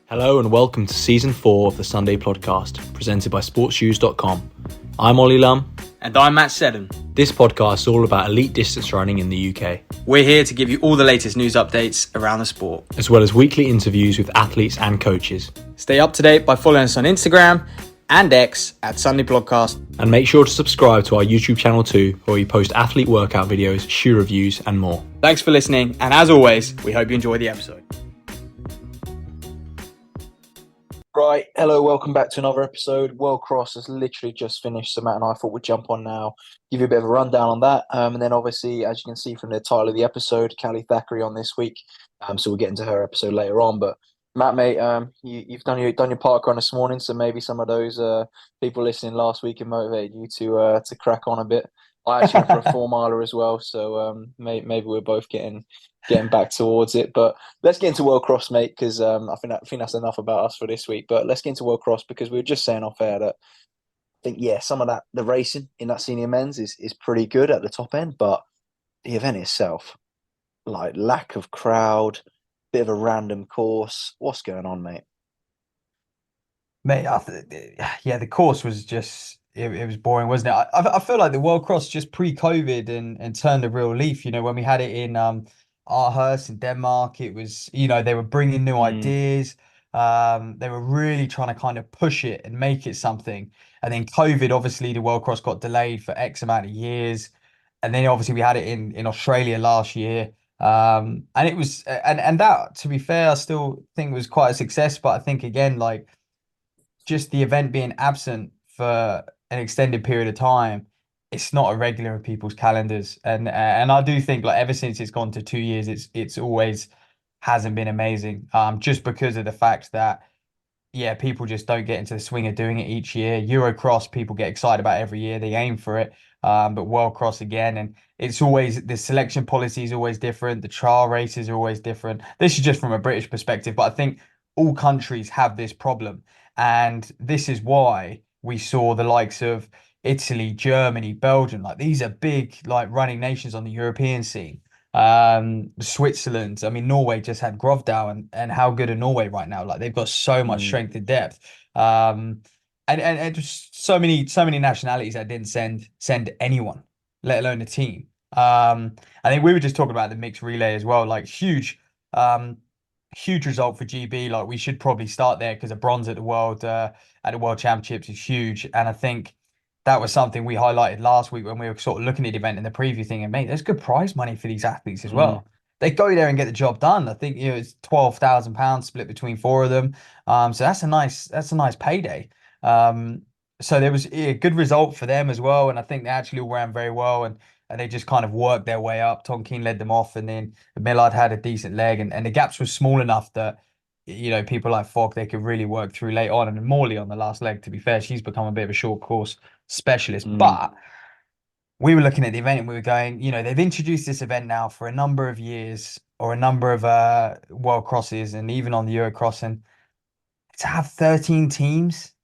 Hello and welcome to Season 4 of the Sunday Podcast, presented by sportsshoes.com. I'm Ollie Lum. And I'm Matt Seddon. This podcast is all about elite distance running in the UK. We're here to give you all the latest news updates around the sport, as well as weekly interviews with athletes and coaches. Stay up to date by following us on Instagram and X at Sunday Podcast. And make sure to subscribe to our YouTube channel too, where we post athlete workout videos, shoe reviews and more. Thanks for listening, and as always, we hope you enjoy the episode. Right, hello, welcome back to another episode. World Cross has literally just finished, so Matt and I thought we'd jump on now, give you a bit of a rundown on that. And then obviously, as you can see from the title of the episode, Calli Hauger-Thackery on this week. So we'll get into her episode later on. But Matt, mate, you've done your park run this morning, so maybe some of those people listening last week have motivated you to crack on a bit. I actually went for a 4 miler as well, so maybe we're both getting back towards it. But let's get into World Cross, mate, because I think that's enough about us for this week. But let's get into World Cross, because we were just saying off air that I think, some of that, the racing in that senior men's is pretty good at the top end, but the event itself, like lack of crowd, bit of a random course. What's going on, mate? Mate, the course was just it was boring, wasn't it? I feel like the World Cross just pre-COVID and turned a real leaf. You know, when we had it in Aarhus in Denmark, it was, they were bringing new ideas. They were really trying to kind of push it and make it something. And then COVID, obviously, the World Cross got delayed for X amount of years. And then obviously we had it in Australia last year. And it was and that, to be fair, I still think was quite a success. But I think again, like, just the event being absent for an extended period of time, it's not a regular in people's calendars. And I do think, like, ever since it's gone to 2 years, it's always hasn't been amazing. Just because of the fact that people just don't get into the swing of doing it each year. Eurocross, people get excited about every year, they aim for it. But World Cross again, and it's always, the selection policy is always different, the trial races are always different. This is just from a British perspective, but I think all countries have this problem. And this is why we saw the likes of Italy, Germany, Belgium, like these are big, like, running nations on the European scene. Switzerland, I mean, Norway just had Grovdal, and how good are Norway right now? Like, they've got so much strength and depth. And just so many nationalities that didn't send anyone, let alone a team. I think we were just talking about the mixed relay as well, like huge result for GB. Like, we should probably start there, because a bronze at the World Championships is huge. And I think that was something we highlighted last week when we were sort of looking at the event and the preview thing. And mate, there's good prize money for these athletes as well. They go there and get the job done. I think it's £12,000 split between 4 of them. So that's a nice payday. So there was a good result for them as well. And I think they actually all ran very well, and they just kind of worked their way up. Tonkin led them off, and then Millard had a decent leg, and the gaps were small enough that, people like Fogg, they could really work through late on. And Morley on the last leg, to be fair, she's become a bit of a short course specialist. But we were looking at the event and we were going, they've introduced this event now for a number of years, or a number of World Crosses, and even on the Eurocross, and to have 13 teams,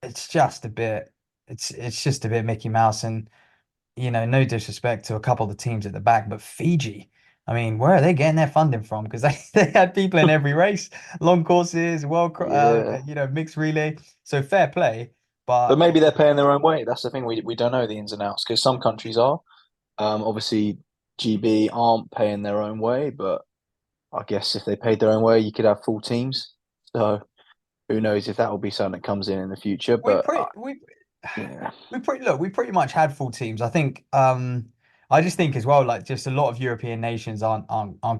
it's just a bit Mickey Mouse. And no disrespect to a couple of the teams at the back, but Fiji, I mean, where are they getting their funding from? Because they had people in every race, long courses, mixed relay. So fair play, but maybe they're paying their own way. That's the thing, we don't know the ins and outs, because some countries are. Obviously, GB aren't paying their own way, but I guess if they paid their own way, you could have full teams. So who knows if that will be something that comes in the future? But we pretty much had full teams. I think. I just think as well, like, just a lot of European nations aren't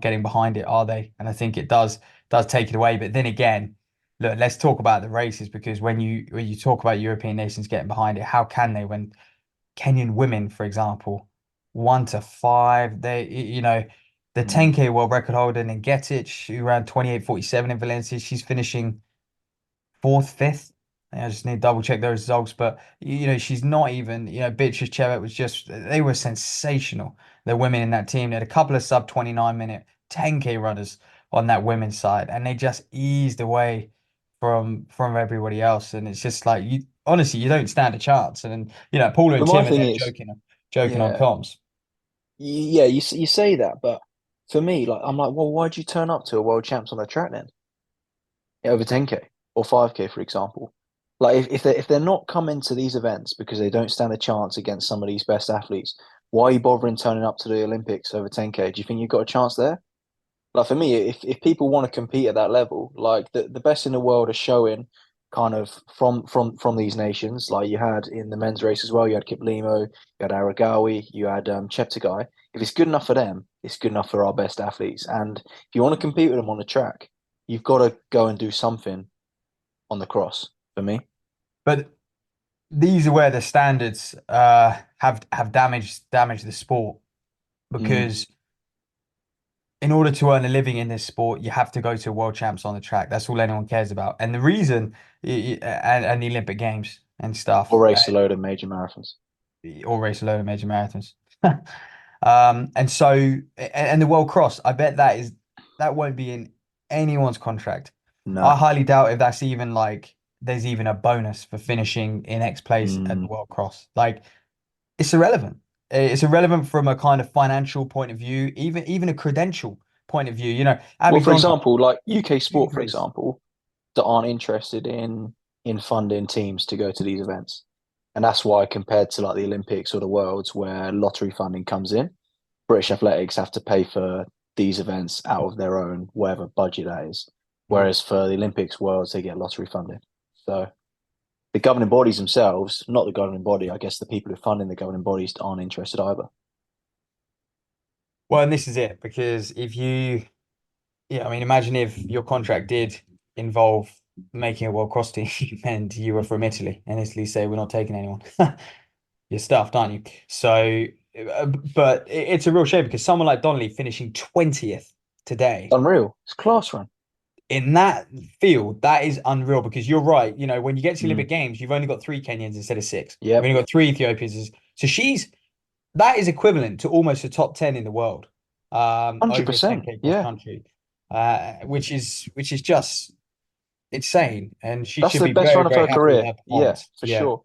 getting behind it, are they? And I think it does take it away. But then again, look, let's talk about the races, because when you talk about European nations getting behind it, how can they, when Kenyan women, for example, 1 to 5, they, the 10K world record holder in Getic, who ran 28:47 in Valencia, she's finishing 4th, 5th. I just need to double check those results, but she's not even, Beatrice Chevet was they were sensational. The women in that team, they had a couple of sub 29-minute 10K runners on that women's side, and they just eased away from everybody else. And it's just like, honestly, you don't stand a chance. And Paula and Tim are there joking on comms. Yeah, you say that, but for me, like, I'm like, well, why'd you turn up to a world champs on the track then? over 10K or 5K, for example. Like if they're not coming to these events because they don't stand a chance against some of these best athletes, why are you bothering turning up to the Olympics over 10K? Do you think you've got a chance there? Like for me, if people want to compete at that level, like the best in the world are showing kind of from these nations. Like you had in the men's race as well, you had Kiplimo, you had Aragawi, you had Cheptegei. If it's good enough for them, it's good enough for our best athletes. And if you want to compete with them on the track, you've got to go and do something on the cross for me. But these are where the standards have damaged the sport Mm. because in order to earn a living in this sport, you have to go to world champs on the track. That's all anyone cares about. And the reason, and the Olympic Games and Or stuff, race a load of major marathons. or race a load of major marathons. And so, and the World Cross, I bet that won't be in anyone's contract. I No. highly doubt if that's even like there's even a bonus for finishing in X place at the Mm. World Cross. Like it's irrelevant. It's irrelevant from a kind of financial point of view, even a credential point of view. Well, Abbie for Donnelly, example, like UK huge sport, for race. example, that aren't interested in funding teams to go to these events. And that's why compared to like the Olympics or the Worlds where lottery funding comes in, British athletics have to pay for these events out of their own whatever budget that is. Mm. Whereas for the Olympics, Worlds, they get lottery funding. So the governing bodies themselves, not the governing body, I guess the people who are funding the governing bodies aren't interested either. Well, and this is it because yeah, I mean, imagine if your contract did involve making a world cross team and you were from Italy, and Italy say we're not taking anyone. You're stuffed, aren't you? So, but it's a real shame because someone like Donnelly finishing 20th today Unreal. It's a class run. in that field, that is unreal because you're right. When you get to the Mm. Olympic Games, you've only got three Kenyans instead of six. You've Yep. only got three Ethiopians. So that is equivalent to almost the top 10 in the world, over a 100%. 10K cross Yeah. country, which is just insane. And she That's should the be best very, run of very her happy with career. her Yeah, performance. for Yeah. sure.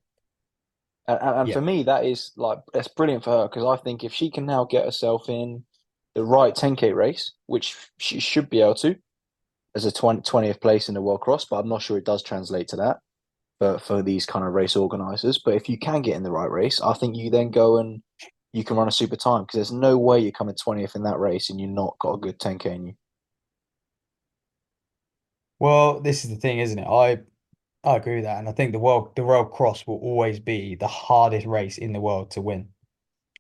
And Yeah. for me, that is like that's brilliant for her because I think if she can now get herself in the right 10K race, which she should be able to, as a 20th place in the World Cross, but I'm not sure it does translate to that for these kind of race organizers. But if you can get in the right race, I think you then go and you can run a super time because there's no way you're coming 20th in that race and you're not got a good 10K in you. Well, this is the thing, isn't it? I agree with that. And I think the World Cross will always be the hardest race in the world to win.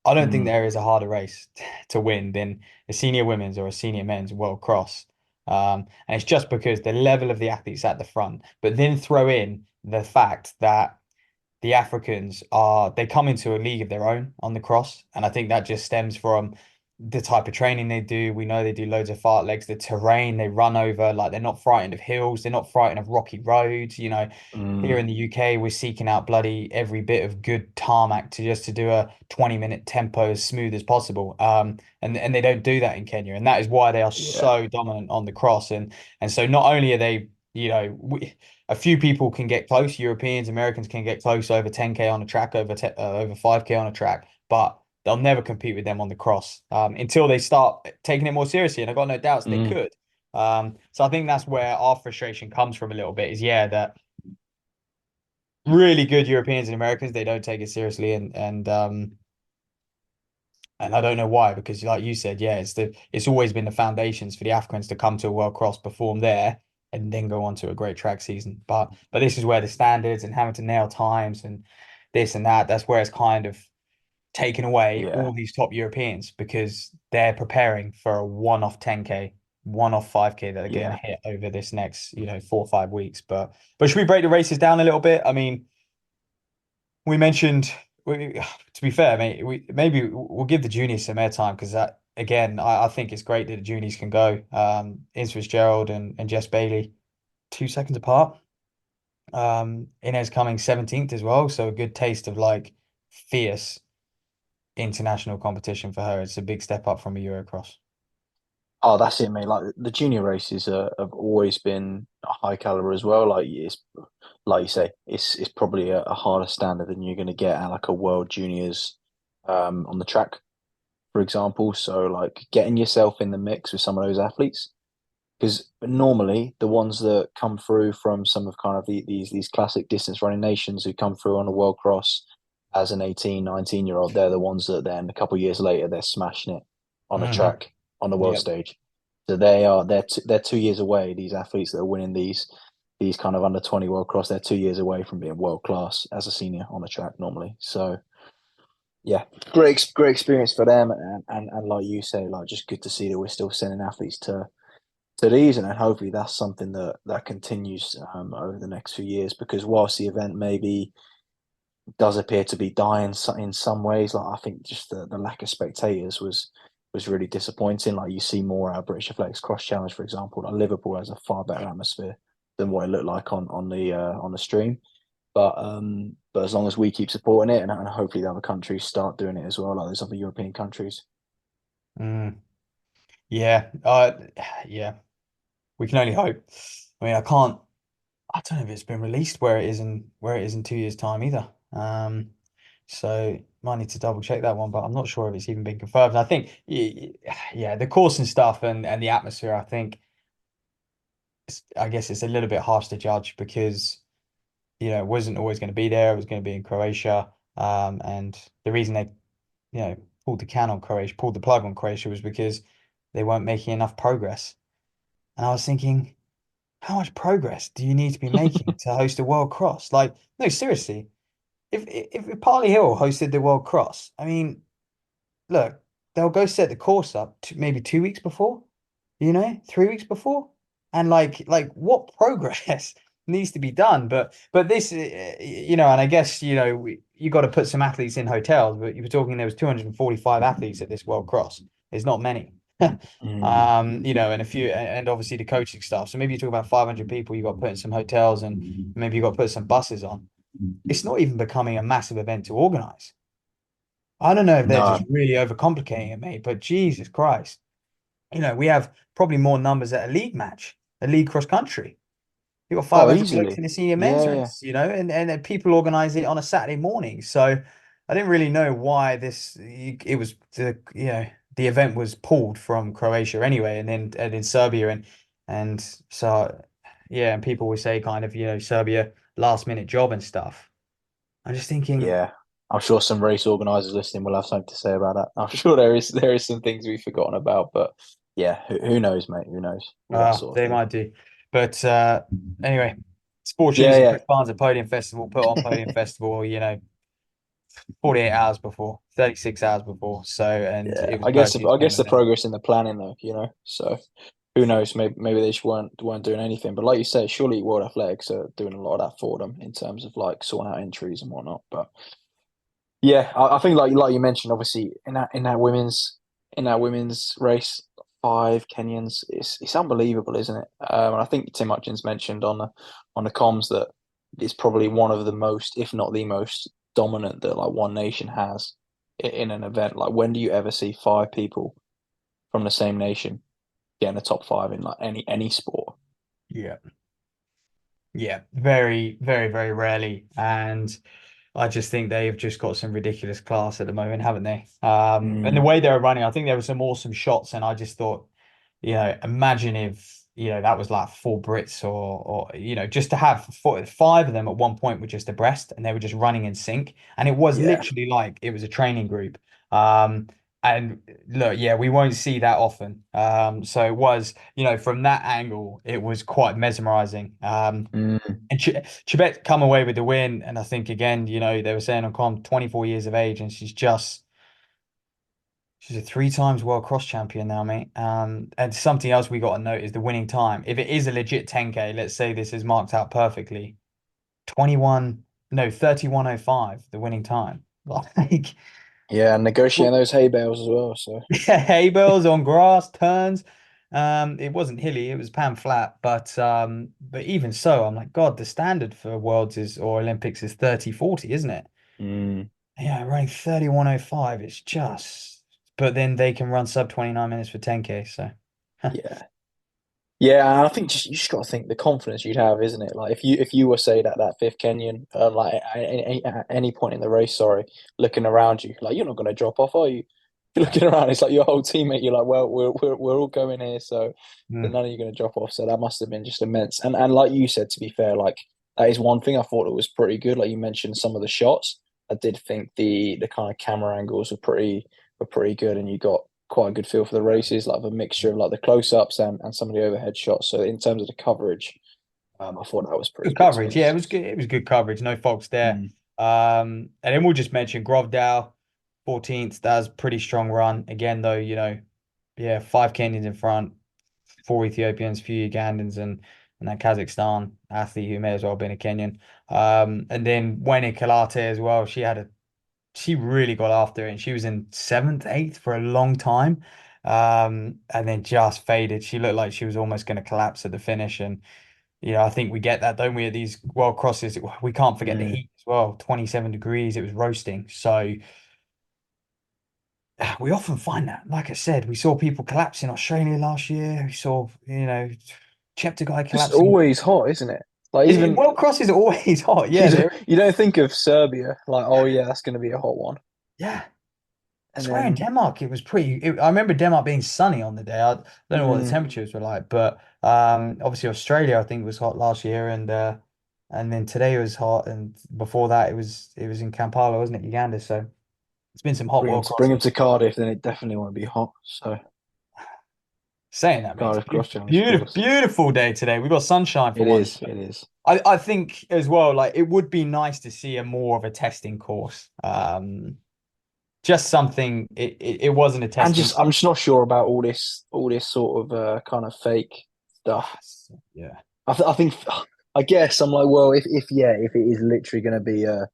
I don't think Mm, there is a harder race to win than a senior women's or a senior men's World Cross. And it's just because the level of the athletes at the front, but then throw in the fact that the Africans they come into a league of their own on the cross. And I think that just stems from the type of training they do. We know they do loads of fartlegs, the terrain they run over, like they're not frightened of hills, they're not frightened of rocky roads. Here mm, in the UK, we're seeking out bloody every bit of good tarmac to do a 20-minute tempo as smooth as possible. And they don't do that in Kenya. And that is why they are yeah. so dominant on the cross. And so not only are they, a few people can get close. Europeans, Americans can get close over 10K on a track, over 5K on a track, but they'll never compete with them on the cross until they start taking it more seriously. And I've got no doubts they Mm, could. So I think that's where our frustration comes from a little bit. Is yeah, that really good Europeans and Americans they don't take it seriously, and I don't know why because like you said, yeah, it's always been the foundations for the Africans to come to a World Cross, perform there, and then go on to a great track season. But this is where the standards and having to nail times and this and that's where it's kind of taken away yeah. all these top Europeans because they're preparing for a one-off 10K, one-off 5K that they're going to Yeah. hit over this next, 4 or 5 weeks. But should we break the races down a little bit? I mean, we mentioned, to be fair, mate, maybe we'll give the juniors some airtime because that again, I think it's great that the juniors can go. Ince Fitzgerald and Jess Bailey, 2 seconds apart. Inez coming 17th as well, so a good taste of like fierce international competition for her. It's a big step up from a Eurocross. Oh, that's it, mate. Like the junior races have always been a high caliber as well. Like it's like you say, it's probably a harder standard than you're going to get at like a World Juniors on the track, for example. So like getting yourself in the mix with some of those athletes because normally the ones that come through from some of kind of these classic distance running nations who come through on a world cross as an 18, 19 year old, they're the ones that then a couple of years later they're smashing it on a Hmm. track on the world Yep. stage. So they're 2 years away. These athletes that are winning these kind of under 20 world cross, they're 2 years away from being world class as a senior on the track normally. So yeah, great experience for them, and like you say, like just good to see that we're still sending athletes to these, and hopefully that's something that continues over the next few years. Because whilst the event maybe does appear to be dying in some ways, like I think just the lack of spectators was really disappointing. Like you see more out of British Athletics Cross Challenge, for example. Like Liverpool has a far better atmosphere than what it looked like on the stream. But as long as we keep supporting it, and hopefully the other countries start doing it as well, like those other European countries. Mm. Yeah. Yeah. We can only hope. I mean, I don't know if it's been released where it is in 2 years' time either. So might need to double check that one, but I'm not sure if it's even been confirmed. I think, yeah, the course and stuff and the atmosphere. I guess it's a little bit harsh to judge because it wasn't always going to be there. It was going to be in Croatia. And the reason they, pulled the plug on Croatia was because they weren't making enough progress. And I was thinking, how much progress do you need to be making to host a World Cross? Like, no, seriously, if Parley Hill hosted the World Cross, I mean, look, they'll go set the course up maybe 2 weeks before, 3 weeks before, and like what progress needs to be done? But this, and I guess you got to put some athletes in hotels. But you were talking there was 245 athletes at this World Cross. There's not many. Mm, And a few, and obviously the coaching staff. So maybe you talk about 500 people. You got to put in some hotels, and maybe you got to put some buses on. It's not even becoming a massive event to organize. I don't know if they're just no. really overcomplicating it, mate, but Jesus Christ. We have probably more numbers at a league match, a league cross country. You've got Oh, 500 blokes easily. in a senior men's Yeah, yeah, race, and then people organize it on a Saturday morning. So I didn't really know why it was the event was pulled from Croatia anyway, and in Serbia. And so, yeah, and people will say kind of, Serbia last minute job and stuff. I'm just thinking, yeah. I'm sure some race organisers listening will have something to say about that. I'm sure there is some things we've forgotten about, but yeah, who knows, mate? Who knows with that sort of they thing? might do. But anyway, Sports Yeah, News and yeah, Chris Barnes at Podium Festival put on Podium Festival, 48 hours before, 36 hours before. So, and yeah. it was I guess virtually a I guess the tournament then. progress in the planning though, So who knows? Maybe they just weren't doing anything. But like you said, surely World Athletics are doing a lot of that for them in terms of like sorting out entries and whatnot. But yeah, I think like you mentioned, obviously in that women's race, 5 Kenyans, it's unbelievable, isn't it? And I think Tim Hutchins mentioned on the comms that it's probably one of the most, if not the most dominant that like one nation has in an event. Like when do you ever see 5 people from the same nation get in the top five in like any sport? Yeah. Yeah. Very, very, very rarely. And I just think they've just got some ridiculous class at the moment, haven't they? And the Mm, way they're running, I think there were some awesome shots, and I just thought, imagine if that was like four Brits or just to have five of them at one point were just abreast, and they were just running in sync, and it was yeah. literally like it was a training group. And look, yeah, we won't see that often. So it was, from that angle, it was quite mesmerizing. Mm, And Chibet come away with the win. And I think again, they were saying on com 24 years of age, and she's a three times world cross champion now, mate. And something else we got to note is the winning time. If it is a legit 10K, let's say this is marked out perfectly, 21, no, 31:05, the winning time. Like, yeah, and negotiating those hay bales as well. So hay bales on grass, turns. It wasn't hilly, it was pan flat, but even so, I'm like, God, the standard for worlds is or Olympics is 30:40, isn't it? mm, Yeah, running 31:05, it's just, but then they can run sub 29 minutes for 10K, so yeah. Yeah, and I think you just got to think the confidence you'd have, isn't it? Like if you were say that fifth Kenyan, like at any point in the race, sorry, looking around you, like you're not going to drop off, are you? You're looking around, it's like your whole teammate. You're like, well, we're all going here, so Mm. none of you are going to drop off. So that must have been just immense. And like you said, to be fair, like that is one thing I thought it was pretty good. Like you mentioned some of the shots, I did think the kind of camera angles were pretty good, and you got quite a good feel for the races, like a mixture of like the close ups and some of the overhead shots. So in terms of the coverage, I thought that was pretty Good good, to be coverage. Yeah, it honest. was good. It was good coverage. No faults there. Mm, And then we'll just mention Grovdale, 14th. That was a pretty strong run. Again, though, yeah, five Kenyans in front, four Ethiopians, few Ugandans, and that Kazakhstan athlete who may as well have been a Kenyan. And then Wayne Kalate as well. She really got after it, and she was in seventh, eighth for a long time. And then just faded. She looked like she was almost going to collapse at the finish. And I think we get that, don't we, at these world crosses? We can't forget the mm. heat as well. 27 degrees, it was roasting. So we often find that, like I said, we saw people collapse in Australia last year. We saw, Cheptegei Just collapsing. always hot, isn't it? Like Is it even world crosses are always hot? you Yeah, don't, you don't think of Serbia like, oh yeah, that's going to be a hot one, yeah. I and swear in then Denmark it was I remember Denmark being sunny on the day. I don't know what the mm, temperatures were like, but obviously Australia I think was hot last year, and then today it was hot, and before that it was in Kampala, wasn't it, Uganda? So it's been some hot bring them world to bring them crosses. to Cardiff, then it definitely won't be hot. So Saying that, mate, it's a Cardiff Cross beautiful, Challenge beautiful, course. beautiful day today. We've got sunshine for It once. is. It is. I think as well, like it would be nice to see a more of a testing course. Just something. It wasn't a And testing. just I'm just not sure about all this sort of kind of fake stuff. Yeah. I think I guess I'm like, well, if it is literally going to be a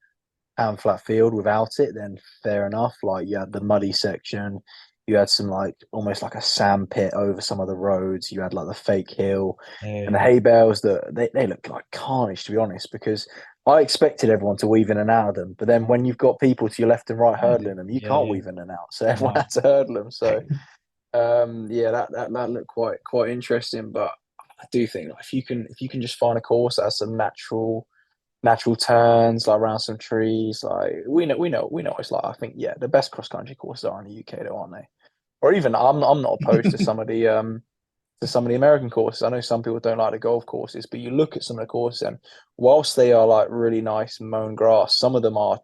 and flat field without it, then fair enough. Like you had the muddy section, you had some like almost like a sand pit over some of the roads, you had like the fake hill and the Yeah. hay bales that they look like carnage, to be honest, because I expected everyone to weave in and out of them. But then when you've got people to your left and right hurdling them, you Yeah. can't Yeah. weave in and out. So everyone No. had to hurdle them. So yeah, that looked quite interesting. But I do think like, if you can just find a course that has some natural turns like around some trees. Like we know it's like I think yeah the best cross country courses are in the UK though, aren't they? Or even I'm not opposed to some of the American courses. I know some people don't like the golf courses, but you look at some of the courses and whilst they are like really nice mown grass, some of them are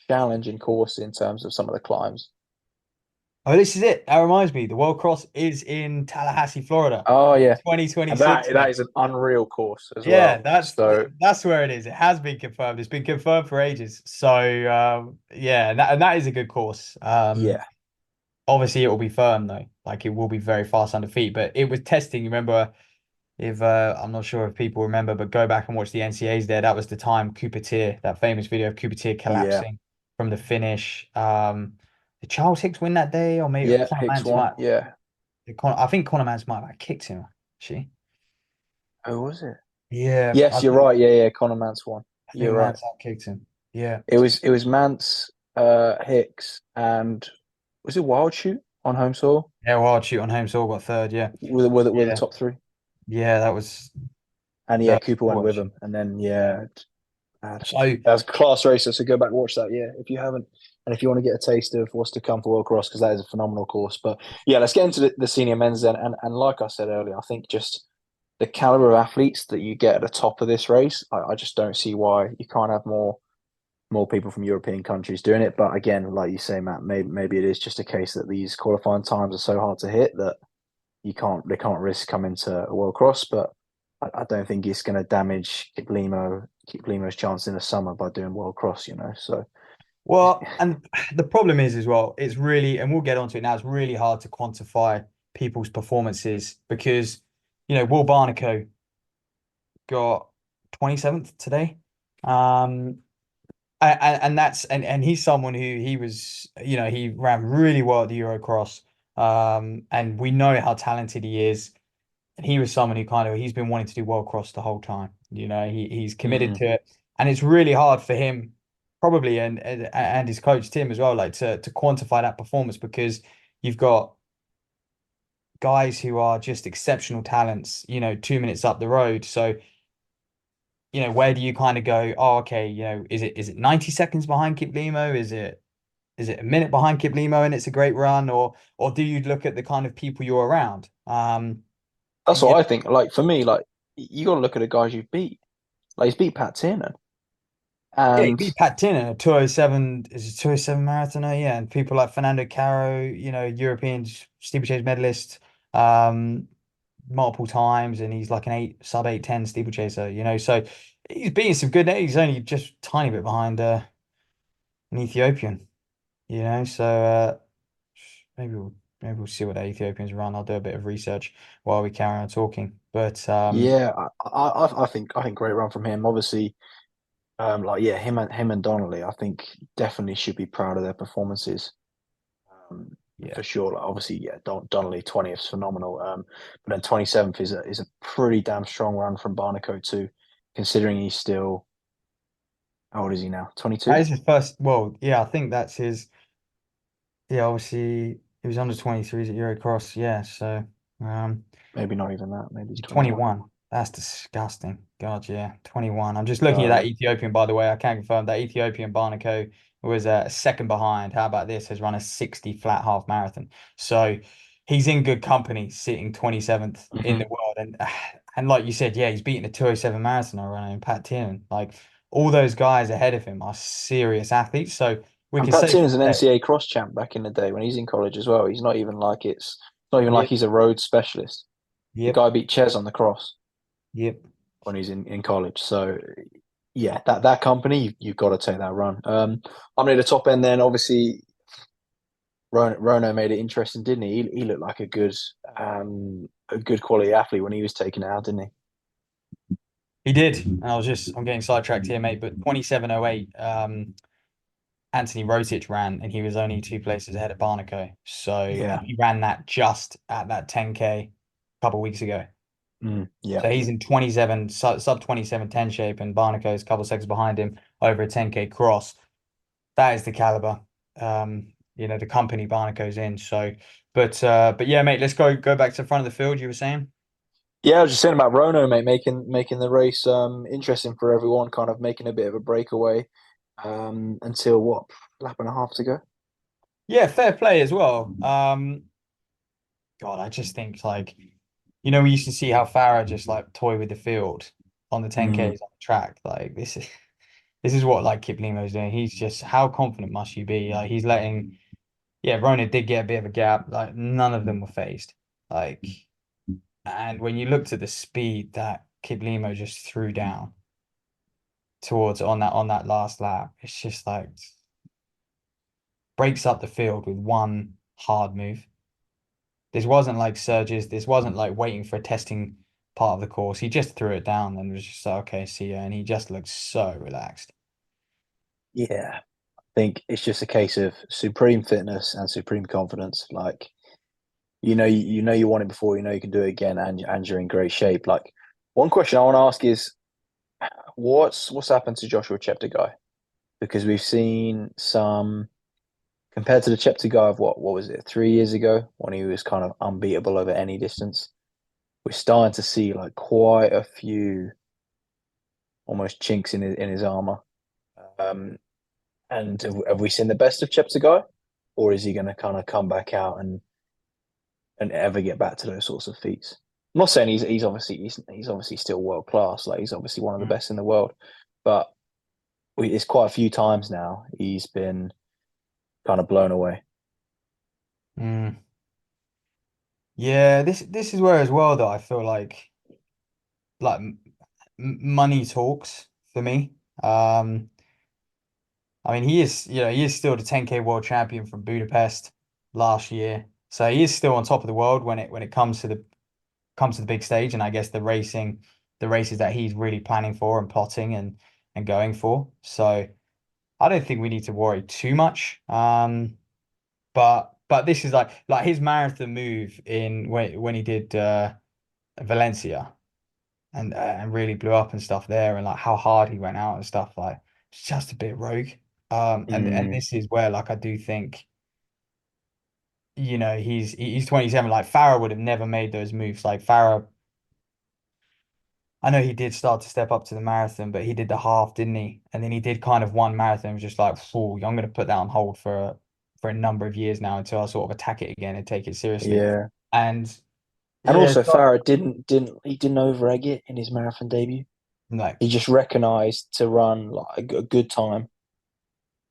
challenging courses in terms of some of the climbs. Oh, this is it. That reminds me, the World Cross is in Tallahassee, Florida, Oh yeah, and 2026, that mate. is an unreal course as Yeah, well. that's So that's where it is. It has been confirmed. It's been confirmed for ages. So yeah, and that is a good course. yeah, Obviously it will be firm though. Like it will be very fast under feet. But it was testing. Remember, if I'm not sure if people remember, but go back and watch the NCAs there. That was the time Cooper Tier, that famous video of Cooper Tier yeah, collapsing from the finish. Did Charles Hicks win that day, or maybe yeah. Conor Hicks Mance won. might? Yeah. I think Conor Mance might have kicked him. Actually, Who was it? yeah, I Yes, you're think right. Yeah. Conor Mance won. I think You're right. Mance out kicked him. Yeah, It was Mance, Hicks, and was it Wild Shoot on home soil? yeah. Wild shoot on home soil got third. Yeah, Were the yeah, top three, yeah. That was and yeah, the Cooper went wild with shoot. him, and then Yeah. yeah, bad. So That was a class racer. So go back and watch that. Yeah, if you haven't, and if you want to get a taste of what's to come for World Cross, because that is a phenomenal course. But yeah, let's get into the senior men's then, and like I said earlier, I think just the caliber of athletes that you get at the top of this race, I just don't see why you can't have more people from European countries doing it. But again, like you say, Matt, maybe it is just a case that these qualifying times are so hard to hit that they can't risk coming to a World Cross. But I don't think it's going to damage Kiplimo's chance in the summer by doing World Cross. So well, and the problem is as well, it's really, and we'll get onto it now, it's really hard to quantify people's performances because, Will Barnicoat got 27th today. Um, and he's someone who he was, he ran really well at the Eurocross. And we know how talented he is. And he was someone who he's been wanting to do World Cross the whole time. He's committed mm, to it. And it's really hard for him, probably, and his coach Tim as well, like to quantify that performance because you've got guys who are just exceptional talents, 2 minutes up the road. So, where do you kind of go, oh, okay, is it 90 seconds behind Kiplimo? Is it is it a minute behind Kiplimo and it's a great run, or do you look at the kind of people you're around? That's Yeah, what I think. Like for me, like you got to look at the guys you've beat. Like he's beat Pat Tiernan, yeah, he and beat Pat Tinn in a 207, is it 207 marathoner? Yeah, and people like Fernando Caro, European steeplechase medalist, um, multiple times, and he's like an sub 810 steeplechaser, so he's beating some good. He's only just tiny bit behind an Ethiopian, so maybe we'll see what the Ethiopians run. I'll do a bit of research while we carry on talking. But yeah, I think great run from him. Obviously, like yeah, him and Donnelly, I think definitely should be proud of their performances. yeah. For sure. Like obviously, yeah, Donnelly 20th is phenomenal. But then 27th is a pretty damn strong run from Barnicoat too, considering he's still how old is he now? 22? That is his first. Well, yeah, I think that's his. Yeah, obviously he was under 23s at Eurocross. Yeah, so um, Maybe not even that. Maybe he's he's 21. 21. That's disgusting. God, yeah, 21. I'm just looking at that So Ethiopian, by the way. I can confirm that Ethiopian Barnaco was second behind. How about this? Has run a 60 flat half marathon. So he's in good company, sitting 27th in mhm. the world. And like you said, yeah, he's beating the 207 marathon runner, Pat Tiernan. Like all those guys ahead of him are serious athletes. So we And can Pat safely Tiernan is an say, NCAA cross champ back in the day when he's in college as well. He's not even like it's not even like yep, he's a road specialist. The yep, guy beat Ches on the cross yep. when he's in college. So yeah, that company you've got to take that run. I'm near the top end. Then obviously Rono made it interesting, didn't he? He looked like a good quality athlete when he was taken out, didn't he? He did. And I'm getting sidetracked here, mate, but 27:08, Anthony Rotich ran, and he was only two places ahead of Barnico. So, and Yeah, he ran that just at that 10K a couple of weeks ago. yeah, So he's in 27, sub 27 10 shape, and Barnico's a couple of seconds behind him over a 10K cross. That is the caliber, the company Barnico's in. So, but yeah, mate, let's go back to the front of the field. You were saying? yeah. I was just saying about Rono, mate, making the race interesting for everyone, kind of making a bit of a breakaway until what lap and a half to go. Yeah, fair play as well. God, I just think like, we used to see how Farah just like toy with the field on the 10Ks Mm, on the track. Like this is what like Kiplimo's doing. He's just how confident must you be? Like he's letting Rona did get a bit of a gap. Like none of them were phased. Like and when you looked at the speed that Kiplimo just threw down towards on that last lap, it's just like breaks up the field with one hard move. This wasn't like surges. This wasn't like waiting for a testing part of the course. He just threw it down and was just like, okay, see ya. And he just looked so relaxed. yeah, I think it's just a case of supreme fitness and supreme confidence. Like you know you want it before, you know you can do it again, and you're in great shape. Like one question I want to ask is, what's happened to Joshua Cheptegei? Because we've seen some compared to the Cheptegei of what was it 3 years ago when he was kind of unbeatable over any distance. We're starting to see like quite a few almost chinks in his armor. Um, and have we seen the best of Cheptegei, or is he going to kind of come back out and ever get back to those sorts of feats? I'm not saying he's obviously still world class, like he's obviously one of the Mm. best in the world, but it's quite a few times now he's been kind of blown away. Mm. Yeah, this is where as well though I feel like money talks for me. Um, I mean he is still the 10K world champion from Budapest last year. So he is still on top of the world when it comes to the big stage, and I guess the races that he's really planning for and plotting and going for. So I don't think we need to worry too much. But this is like his marathon move in when he did Valencia and really blew up and stuff there, and like how hard he went out and stuff. Like it's just a bit rogue. And Mm, this is where like I do think he's 27. Like Farah would have never made those moves. Like Farah, I know he did start to step up to the marathon, but he did the half, didn't he? And then he did kind of one marathon, was just like, "Oh, I'm going to put that on hold for for a number of years now until I sort of attack it again and take it seriously. Yeah. And And yeah, also Farah didn't over-egg it in his marathon debut. no, He just recognised to run like a good time.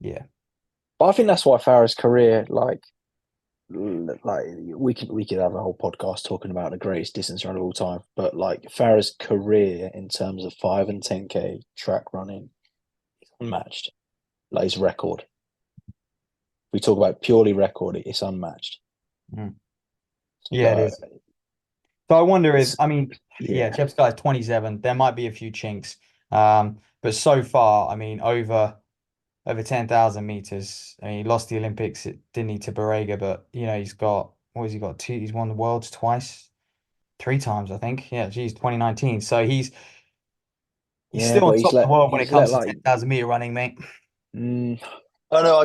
yeah. But I think that's why Farah's career, like we could have a whole podcast talking about the greatest distance runner of all time. But like Farah's career in terms of 5 and 10K track running is unmatched. Like his record. We talk about purely record, it's unmatched. Mm. Yeah, it So is. So I wonder if, it's I mean, yeah, yeah. Chepsky's 27. There might be a few chinks. But so far, I mean, over 10,000 meters. I mean, he lost the Olympics, didn't he, to Borrega, but he's got what has he got? He's won the worlds twice, three times, I think. Yeah, geez, 2019. So he's Yeah, still on but top of the world when it he's let comes to like 10,000 meter running, mate. mm, I don't know.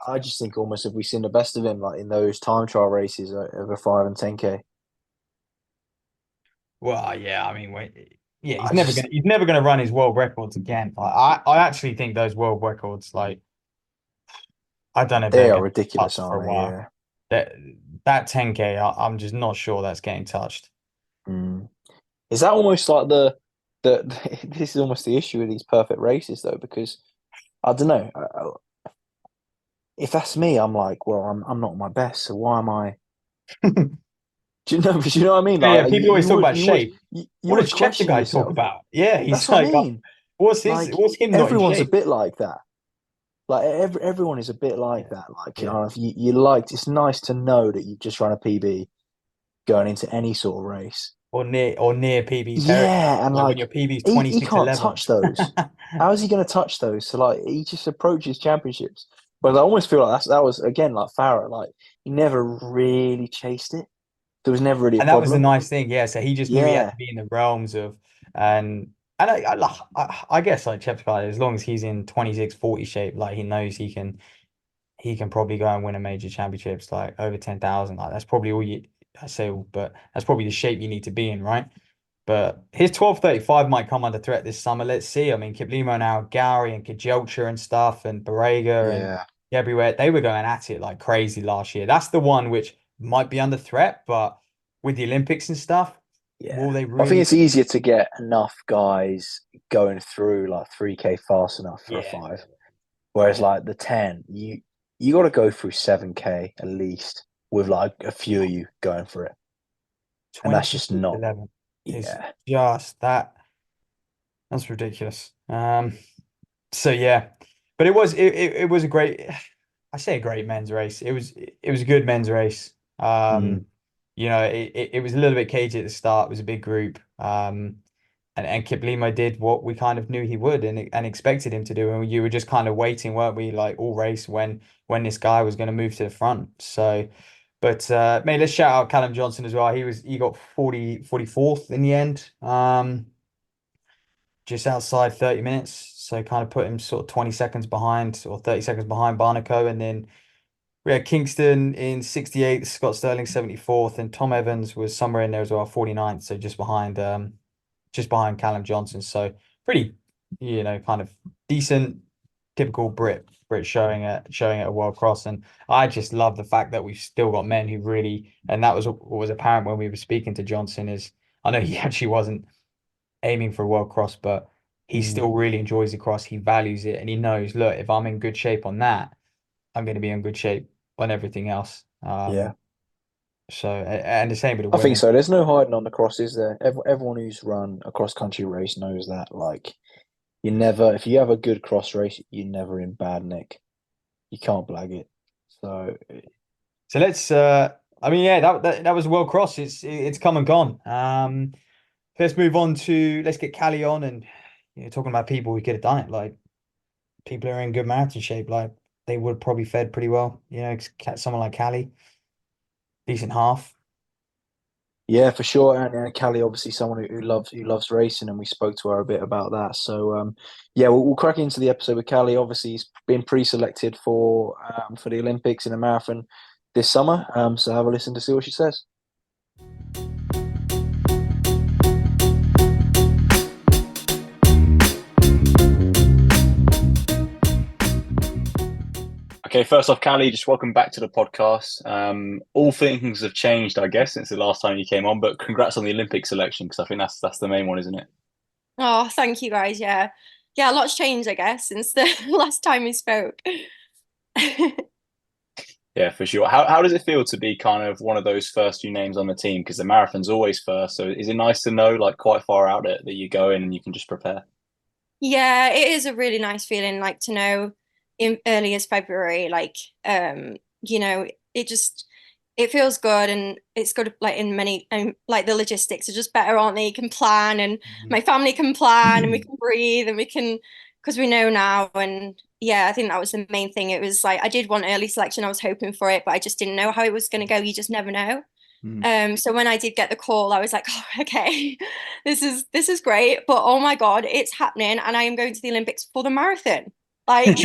I just think almost if we seen the best of him like in those time trial races over 5 and 10K. Well, yeah, I mean, wait, yeah, I just he's never gonna run his world records again. I actually think those world records, like, I don't know if they they're are gonna be ridiculous, touched for a aren't they? while. Yeah. That that 10K, I'm just not sure that's getting touched. Mm. Is that almost like the this is almost the issue with these perfect races though, because I don't know. If that's me, I'm like, well, I'm not my best, so why am I? Do you know? Do you know what I mean? Yeah, yeah, Like people always talk about you would shape. you What would does question Cheptegei talk yourself. about? Yeah, he's That's what I like, mean. Like what's him not in everyone's a shape? bit like that. Like everyone is a bit like Yeah, that. Like yeah. if you liked, it's nice to know that you've just run a PB going into any sort of race. Or near PB territory. Yeah, and Like when like your PB is he can't 26:11. touch those. How is he going to touch those? So like he just approaches championships. But I almost feel like that was again like Farah. Like he never really chased it. There was never really a And that was the problem. nice thing, yeah. So he just knew he had Yeah, to be in the realms of, and I guess like Cheptegei, as long as he's in 26-40 shape, like he knows he can probably go and win a major championships like over 10,000. Like that's probably all you I say, but that's probably the shape you need to be in, right? But his 12:35 might come under threat this summer. Let's see. I mean, Kiplimo now, Gowrie and Kajelcha and stuff, and Borrega and yeah, everywhere. They were going at it like crazy last year. That's the one which might be under threat, but with the Olympics and stuff, yeah. will they I think really? it's easier to get enough guys going through like 3K fast enough for a Yeah, 5. Whereas yeah. like the 10, you got to go through 7K at least with like a few of you going for it. And that's just not, 26:11 is yeah. just that. That's ridiculous. So yeah, but it was a great. I say a great men's race. It was a good men's race. Mm, It was a little bit cagey at the start. It was a big group. And Kiplimo did what we kind of knew he would and expected him to do. And you were just kind of waiting, weren't we, like all race when this guy was going to move to the front. So, but mate, let's shout out Callum Johnson as well. He got 44th in the end. Just outside 30 minutes. So kind of put him sort of 20 seconds behind or 30 seconds behind Barnicoat. And then we had Kingston in 68th, Scott Sterling 74th, and Tom Evans was somewhere in there as well, 49th. So just behind Callum Johnson. So pretty, kind of decent, typical Brit showing at a World Cross. And I just love the fact that we've still got men who really, and that was what was apparent when we were speaking to Johnson, is I know he actually wasn't aiming for a World Cross, but he mm, still really enjoys the cross. He values it, and he knows, look, if I'm in good shape on that, I'm going to be in good shape on everything else. yeah. And the same with the I think women. so. There's no hiding on the cross, is there? Everyone who's run a cross country race knows that. Like, if you have a good cross race, you're never in bad nick. You can't blag it. So, So let's. I mean, yeah, that was World Cross. It's come and gone. Let's move on to let's get Calli on and talking about people who could have done it. Like people who are in good marathon shape. Like they would probably fed pretty well. Someone like Calli, decent half. yeah, for sure. And Callie, obviously, someone who loves racing, and we spoke to her a bit about that. So, yeah, we'll crack into the episode with Callie. Obviously, he's been pre-selected for the Olympics in a marathon this summer. So have a listen to see what she says. Okay, first off, Calli, just welcome back to the podcast. All things have changed, I guess, since the last time you came on, but congrats on the Olympic selection because I think that's the main one, isn't it? Oh, thank you guys. Yeah. Yeah, a lot's changed, I guess, since the last time we spoke. Yeah, for sure. How does it feel to be kind of one of those first few names on the team? Because the marathon's always first. So is it nice to know, like quite far out that you go in and you can just prepare? Yeah, it is a really nice feeling, like to know in early as February, like you know, it just it feels good and it's good like in many like the logistics are just better, aren't they? You can plan and my family can plan and we can breathe and we can because we know now and yeah, I think that was the main thing. It was like I did want early selection, I was hoping for it, but I just didn't know how it was going to go. You just never know. Mm. So when I did get the call, I was like, oh, okay, this is great. But oh my God, it's happening, and I am going to the Olympics for the marathon. Like,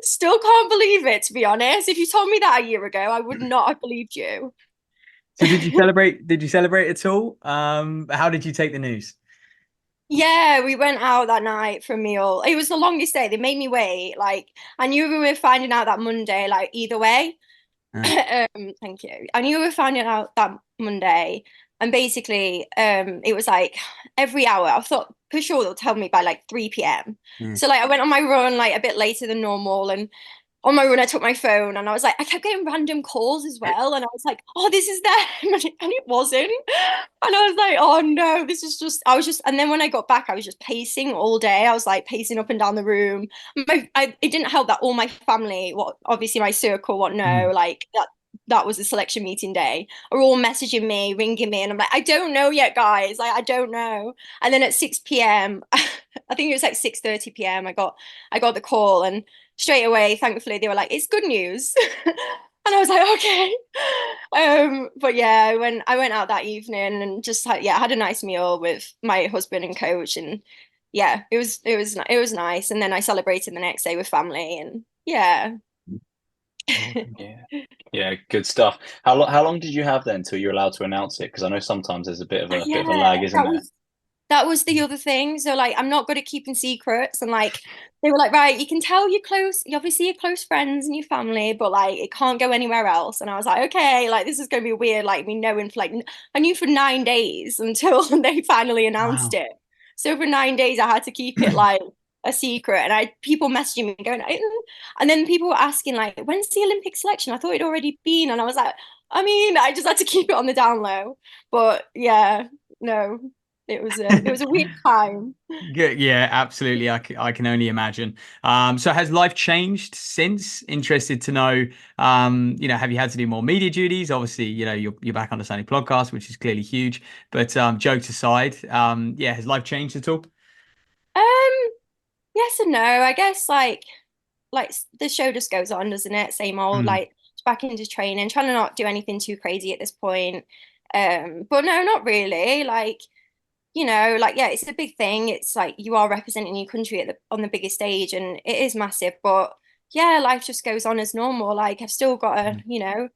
still can't believe it, to be honest. If you told me that a year ago, I would not have believed you. So did you celebrate? Did you celebrate at all? How did you take the news? Yeah, we went out that night for a meal. It was the longest day. They made me wait. Like, I knew we were finding out that Monday, like either way. Uh, Thank you. I knew we were finding out that Monday, and basically, it was like every hour. I thought for sure they'll tell me by like 3 p.m. mm. So like I went on my run like a bit later than normal, and on my run I took my phone, and I was like, I kept getting random calls as well, and I was like, oh, this is them, and it wasn't, and I was like, oh no, this is just. I was just, and then when I got back, I was just pacing all day. I was like pacing up and down the room. It didn't help that all my family, what obviously my circle, what no, Mm. like that was the selection meeting day, are all messaging me, ringing me, and I'm like, I don't know yet, guys. Like, I don't know. And then at 6 p.m., I think it was like 6:30 p.m., I got the call, and straight away, thankfully, they were like, it's good news. And I was like, okay. But yeah, I went out that evening and just had, yeah, had a nice meal with my husband and coach, and yeah, it was nice. And then I celebrated the next day with family, and yeah. Awesome. Yeah. Yeah, good stuff. How long did you have then until you're allowed to announce it? Because I know sometimes there's a bit of a Yeah, lag, isn't there? that was the other thing. So like I'm not good at keeping secrets, and like they were like, right, you can tell you're close, you obviously your close friends and your family, but like it can't go anywhere else. And I was like, okay, like this is gonna be weird, like me knowing for like I knew for 9 days until they finally announced Wow. it. So for 9 days I had to keep it like a secret, and I people messaging me going, and then people were asking like, when's the Olympic selection? I thought it'd already been, and I was like, I mean, I just had to keep it on the down low. But yeah, no. It was a weird time. Good. Yeah, absolutely. I can only imagine. So has life changed since? Interested to know. Have you had to do more media duties? Obviously, you're back on the Sunny podcast, which is clearly huge. But jokes aside, yeah, has life changed at all? Um, yes and no. I guess like the show just goes on, doesn't it? Same old, Mm, like back into training, trying to not do anything too crazy at this point. But no, not really. Like, like yeah, it's a big thing. It's like you are representing your country on the biggest stage, and it is massive. But yeah, life just goes on as normal. Like I've still got to, mm,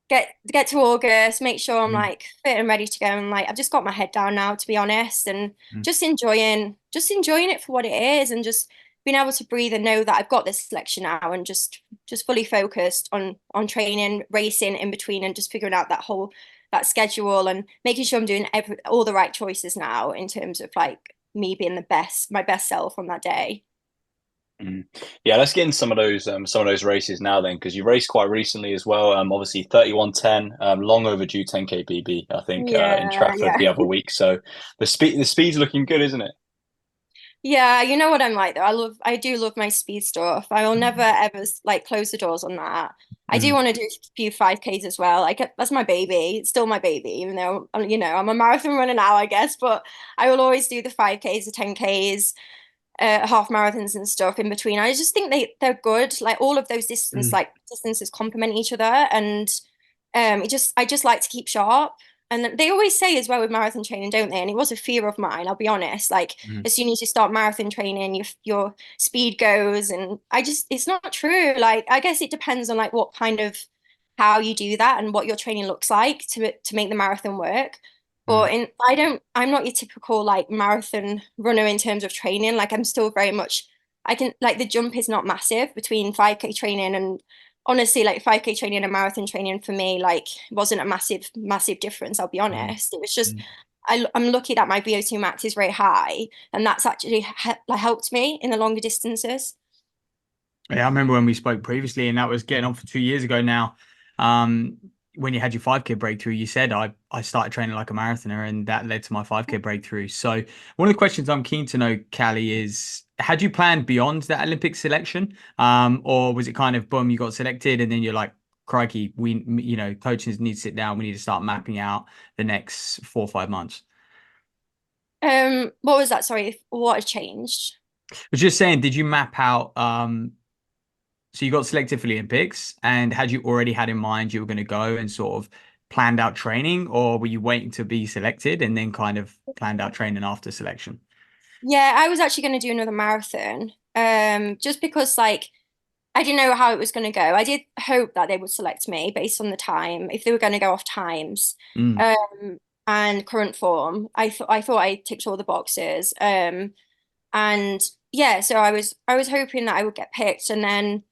get to August, make sure I'm mm, like fit and ready to go. And like I've just got my head down now, to be honest, and mm, just enjoying it for what it is, and just being able to breathe and know that I've got this selection now, and just fully focused on training, racing in between, and just figuring out that schedule and making sure I'm doing all the right choices now in terms of like me being my best self on that day. mm. Yeah, let's get into some of those races now then, because you raced quite recently as well. Obviously 31:10, long overdue 10K BB, I think, in Yeah, Trafford yeah. the other week. So the speed's looking good, isn't it? Yeah, you know what I'm like though. I do love my speed stuff. I will never ever like close the doors on that. I do mm, want to do a few 5Ks as well. Like that's my baby. It's still my baby, even though I'm a marathon runner now, I guess. But I will always do the 5Ks, the 10Ks, half marathons and stuff in between. I just think they're good. Like all of those mm, distances complement each other, and I just like to keep sharp. And they always say as well with marathon training, don't they? And it was a fear of mine, I'll be honest. Like mm, as soon as you start marathon training, your speed goes, and it's not true. Like I guess it depends on like what kind of how you do that and what your training looks like to make the marathon work. mm, I'm not your typical like marathon runner in terms of training. Like I'm still very much I can like the jump is not massive between 5K training and honestly like 5K training and marathon training for me like wasn't a massive difference, I'll be honest. It was just I'm lucky that my VO2 max is very high, and that's actually like helped me in the longer distances. Yeah, I remember when we spoke previously, and that was getting on for 2 years ago now. When you had your 5K breakthrough, you said I started training like a marathoner, and that led to my 5K breakthrough. So one of the questions I'm keen to know, Calli, is had you planned beyond that Olympic selection, or was it kind of boom, you got selected, and then you're like, crikey, coaches need to sit down, we need to start mapping out the next 4 or 5 months. What was that? Sorry, what has changed? I was just saying, did you map out? So you got selected for the Olympics, and had you already had in mind you were going to go and sort of planned out training, or were you waiting to be selected and then kind of planned out training after selection? Yeah, I was actually going to do another marathon, just because like I didn't know how it was going to go. I did hope that they would select me based on the time, if they were going to go off times, and current form. I thought I ticked all the boxes, and yeah, so I was hoping that I would get picked, and then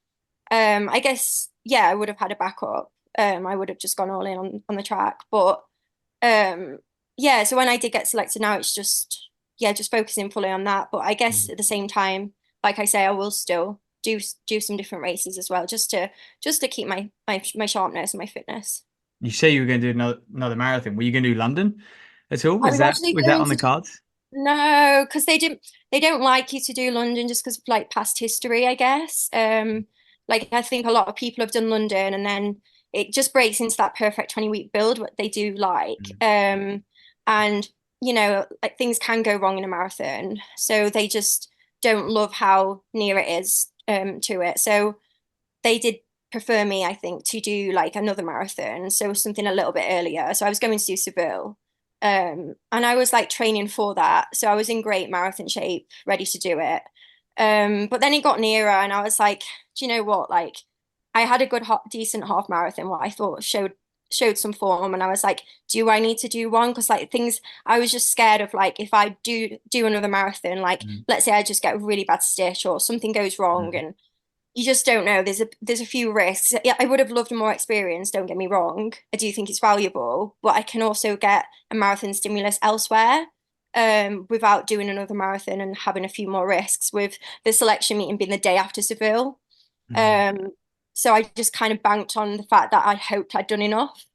I guess yeah, I would have had a backup. I would have just gone all in on the track, but yeah. So when I did get selected, now it's just yeah, just focusing fully on that. But I guess at the same time, like I say, I will still do some different races as well, just to keep my sharpness and my fitness. You say you were going to do another marathon. Were you going to do London at all? I Was was that actually was that going on the to cards? no, because they don't like you to do London just because of like past history, I guess. Like I think a lot of people have done London and then it just breaks into that perfect 20-week build, what they do like. And you know, like things can go wrong in a marathon. So they just don't love how near it is to it. So they did prefer me, I think, to do like another marathon, so something a little bit earlier. So I was going to do Seville, and I was like training for that, so I was in great marathon shape, ready to do it. But then it got nearer, and I was like, do you know what? Like, I had a good, decent half marathon, what I thought showed some form, and I was like, do I need to do one? Because like things, I was just scared of like if I do another marathon, like let's say I just get a really bad stitch or something goes wrong and you just don't know. There's a few risks. Yeah, I would have loved more experience, don't get me wrong. I do think it's valuable, but I can also get a marathon stimulus elsewhere, without doing another marathon and having a few more risks with the selection meeting being the day after Seville. So I just kind of banked on the fact that I hoped I'd done enough.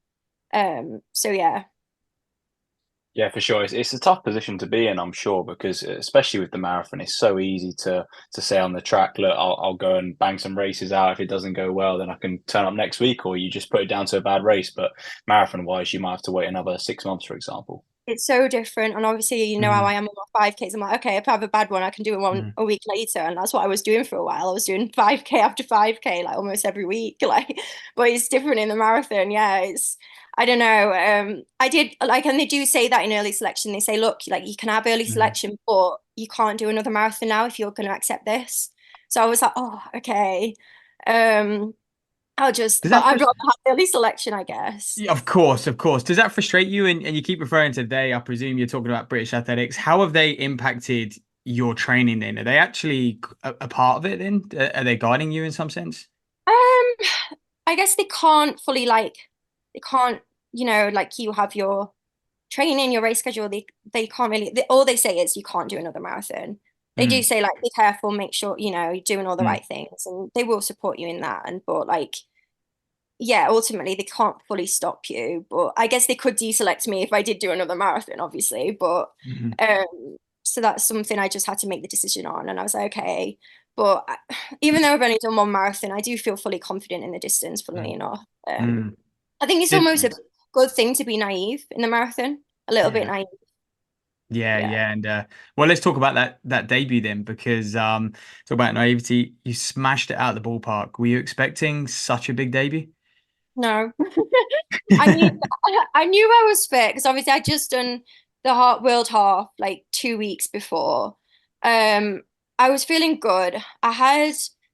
So yeah. Yeah, for sure. It's a tough position to be in, I'm sure, because especially with the marathon, it's so easy to say on the track, look, I'll go and bang some races out. If it doesn't go well, then I can turn up next week, or you just put it down to a bad race. But marathon wise, you might have to wait another 6 months, for example. It's so different. And obviously, you know how I am on my 5Ks. I'm like, okay, if I have a bad one, I can do one a week later. And that's what I was doing for a while. I was doing 5K after 5K, like almost every week. Like, but it's different in the marathon. Yeah, I don't know. I did like, and they do say that in early selection. They say, look, like you can have early selection, but you can't do another marathon now if you're going to accept this. So I was like, oh, okay. But I'd rather have early selection, I guess. Yeah, of course, of course. Does that frustrate you? And you keep referring to they, I presume you're talking about British athletics. How have they impacted your training then? Are they actually a part of it then? Are they guiding you in some sense? I guess they can't fully they can't, you know, like you have your training, your race schedule, they can't really, all they say is you can't do another marathon. They do say like, be careful, make sure, you know, you're doing all the right things, and they will support you in that. But like, yeah, ultimately they can't fully stop you. But I guess they could deselect me if I did do another marathon, obviously. But so that's something I just had to make the decision on. And I was like, okay. But even though I've only done one marathon, I do feel fully confident in the distance, funnily enough. I think it's almost a good thing to be naive in the marathon, a little bit naive. Yeah. And well, let's talk about that debut then, because talk about naivety. You smashed it out of the ballpark. Were you expecting such a big debut? No. I knew I was fit because obviously I'd just done the world half like 2 weeks before. I was feeling good. I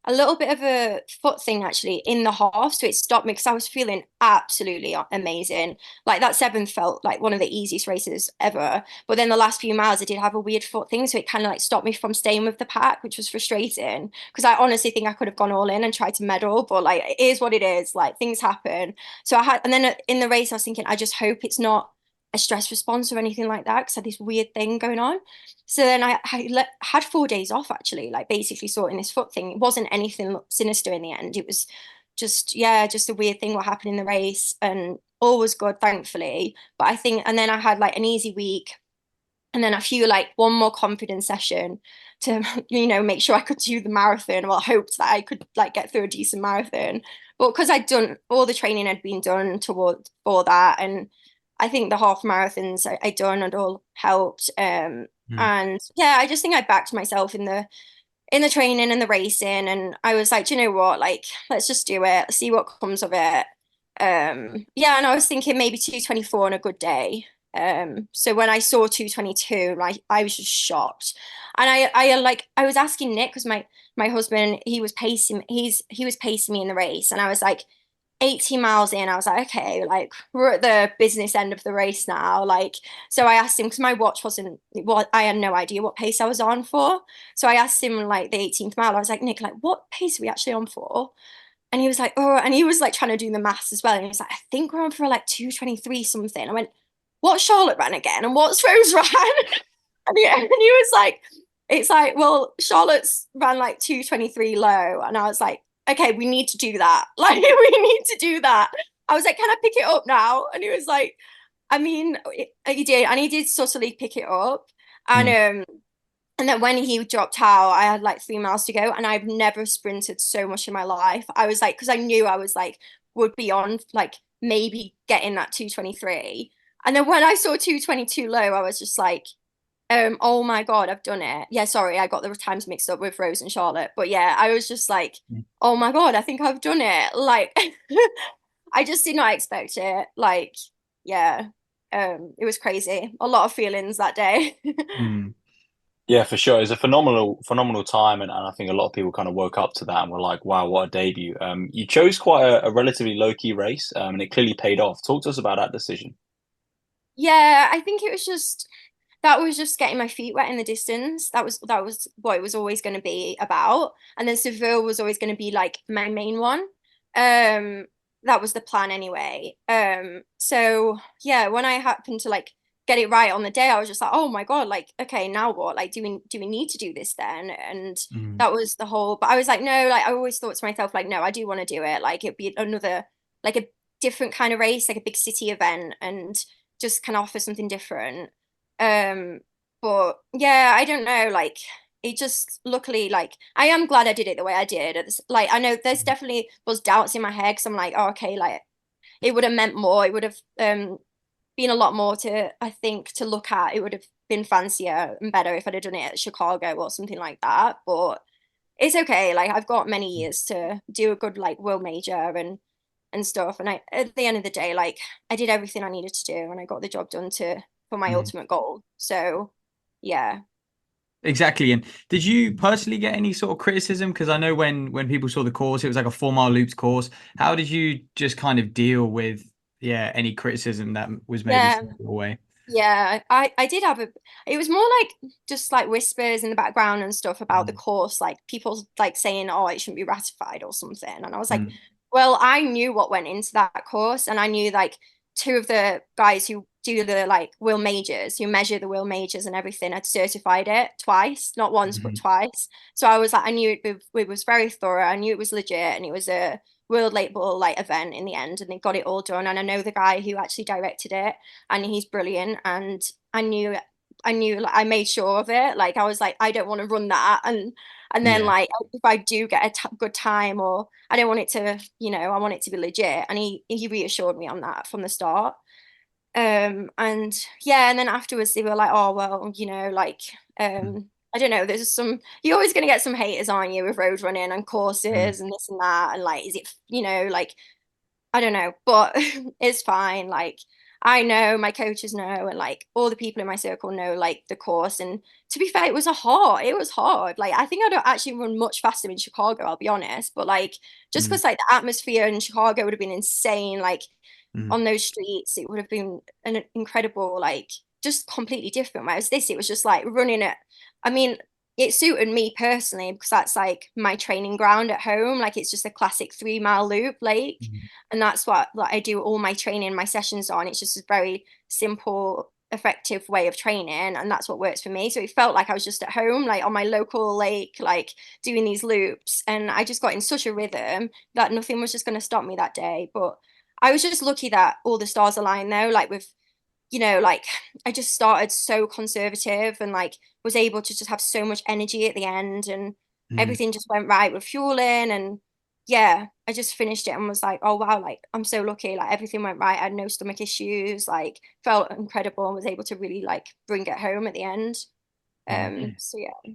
a little bit of a foot thing actually in the half, so it stopped me because I was feeling absolutely amazing. Like that 7th felt like one of the easiest races ever, but then the last few miles I did have a weird foot thing, so it kind of like stopped me from staying with the pack, which was frustrating because I honestly think I could have gone all in and tried to medal, but like it is what it is, like things happen. So I had, and then in the race I was thinking, I just hope it's not a stress response or anything like that because I had this weird thing going on. So then I had 4 days off actually, like basically sorting this foot thing. It wasn't anything sinister in the end. It was just, yeah, just a weird thing what happened in the race, and all was good, thankfully. But I think, and then I had like an easy week, and then I feel like one more confidence session to, make sure I could do the marathon. Well, I hoped that I could like get through a decent marathon. But because I'd done all the training had been done toward for that, and I think the half marathons I'd done had all helped. And yeah, I just think I backed myself in the training and the racing, and I was like, do you know what? Like, let's just do it, see what comes of it. Yeah, and I was thinking maybe 2:24 on a good day. So when I saw 2:22, I was just shocked. And I was asking Nick because my husband, he was pacing me in the race, and I was like 18 miles in, I was like, okay, like we're at the business end of the race now. Like, so I asked him because my watch wasn't, well, I had no idea what pace I was on for. So I asked him like the 18th mile, I was like, Nick, like what pace are we actually on for? And he was like, oh, and he was like trying to do the maths as well. And he was like, I think we're on for like 2:23 something. I went, what's Charlotte ran again? And what's Rose ran? And he was like, it's like, well, Charlotte's ran like 2:23 low. And I was like, okay, we need to do that. Like, we need to do that. I was like, can I pick it up now? And he was like, I mean, he did. And he did subtly pick it up. And then when he dropped out, I had like 3 miles to go. And I've never sprinted so much in my life. I was like, because I knew I was like, would be on like maybe getting that 2:23. And then when I saw 2:22 low, I was just like, oh my God, I've done it. Yeah, sorry, I got the times mixed up with Rose and Charlotte. But yeah, I was just like, oh my God, I think I've done it. Like, I just did not expect it. Like, yeah, it was crazy. A lot of feelings that day. Yeah, for sure. It's a phenomenal time, and I think a lot of people kind of woke up to that and were like, "Wow, what a debut!" You chose quite a relatively low key race, and it clearly paid off. Talk to us about that decision. Yeah, I think it was just that was just getting my feet wet in the distance. That was what it was always going to be about. And then Seville was always going to be like my main one. That was the plan anyway. So yeah, when I happened to like get it right on the day, I was just like, oh my God, like, okay, now what? Like, do we need to do this then? And that was the whole, but I was like, no, like I always thought to myself, like, no, I do want to do it. Like it'd be another, like a different kind of race, like a big city event, and just kind of offer something different. But yeah, I don't know, like it just luckily like I am glad I did it the way I did. Like I know there's definitely was doubts in my head because I'm like, oh, okay, like it would have meant more. It would have been a lot more to, I think, to look at. It would have been fancier and better if I'd have done it at Chicago or something like that. But it's okay. Like I've got many years to do a good like world major and stuff. And I at the end of the day, like I did everything I needed to do and I got the job done to for my ultimate goal. So yeah. Exactly. And did you personally get any sort of criticism? Because I know when people saw the course, it was like a 4 mile loops course. How did you just kind of deal with any criticism that was maybe Yeah. sent your way? Yeah, I did have a it was more like just like whispers in the background and stuff about the course, like people like saying, oh, it shouldn't be ratified or something. And I was like, well, I knew what went into that course, and I knew like two of the guys who do the like wheel majors, who measure the wheel majors and everything, had certified it twice, not once, but twice. So I was like, I knew it was very thorough. I knew it was legit, and it was a world label like event in the end, and they got it all done. And I know the guy who actually directed it, and he's brilliant. And I knew like I made sure of it. Like I was like, I don't want to run that, and then like if I do get a good time, or I don't want it to, I want it to be legit. And he reassured me on that from the start. And yeah, and then afterwards they were like, oh well, like I don't know, there's some, you're always going to get some haters, aren't you, with road running and courses and this and that, and like is it like I don't know, but it's fine. Like I know, my coaches know, and like all the people in my circle know like the course. And to be fair, it was hard. Like I think I don't actually run much faster in Chicago, I'll be honest. But like just Mm, because like the atmosphere in Chicago would have been insane, like mm, on those streets, it would have been an incredible, like just completely different. Whereas this, it was just like running it. I mean, it suited me personally because that's like my training ground at home. Like it's just a classic 3 mile loop, like, mm, and that's what like I do all my training, my sessions on. It's just a very simple, effective way of training, and that's what works for me. So it felt like I was just at home, like on my local lake, like doing these loops, and I just got in such a rhythm that nothing was just going to stop me that day. But I was just lucky that all the stars aligned though, like with, like I just started so conservative and like was able to just have so much energy at the end, and mm. everything just went right with fueling. And yeah, I just finished it and was like, oh wow, like I'm so lucky, like everything went right. I had no stomach issues, like felt incredible, and was able to really like bring it home at the end. Mm. So yeah.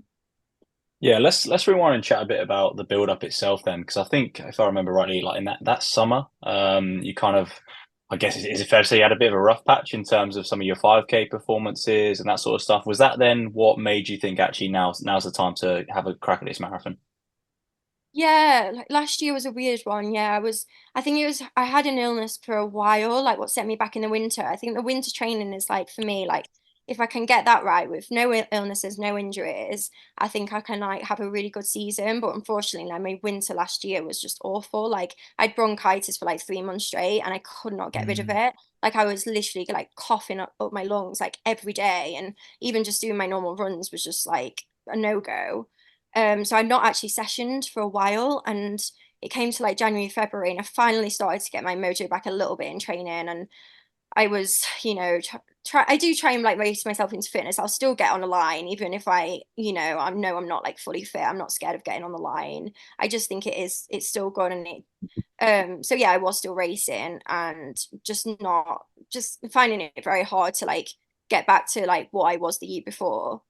Yeah, let's rewind and chat a bit about the build up itself then, because I think if I remember rightly, like in that summer, you kind of, I guess, is it fair to say you had a bit of a rough patch in terms of some of your 5K performances and that sort of stuff? Was that then what made you think actually now's the time to have a crack at this marathon? Yeah, like last year was a weird one. Yeah, I think I had an illness for a while, like what set me back in the winter. I think the winter training is like for me, like if I can get that right with no illnesses, no injuries, I think I can like have a really good season. But unfortunately, like my winter last year was just awful. Like I had bronchitis for like 3 months straight and I could not get rid of Mm. it. Like I was literally like coughing up my lungs like every day. And even just doing my normal runs was just like a no-go. So I'd not actually sessioned for a while, and it came to like January, February, and I finally started to get my mojo back a little bit in training. And I was, I do try and like raise myself into fitness. I'll still get on the line, even if I know I'm not like fully fit. I'm not scared of getting on the line. I just think it's still good. And so yeah, I was still racing and just finding it very hard to like get back to like what I was the year before.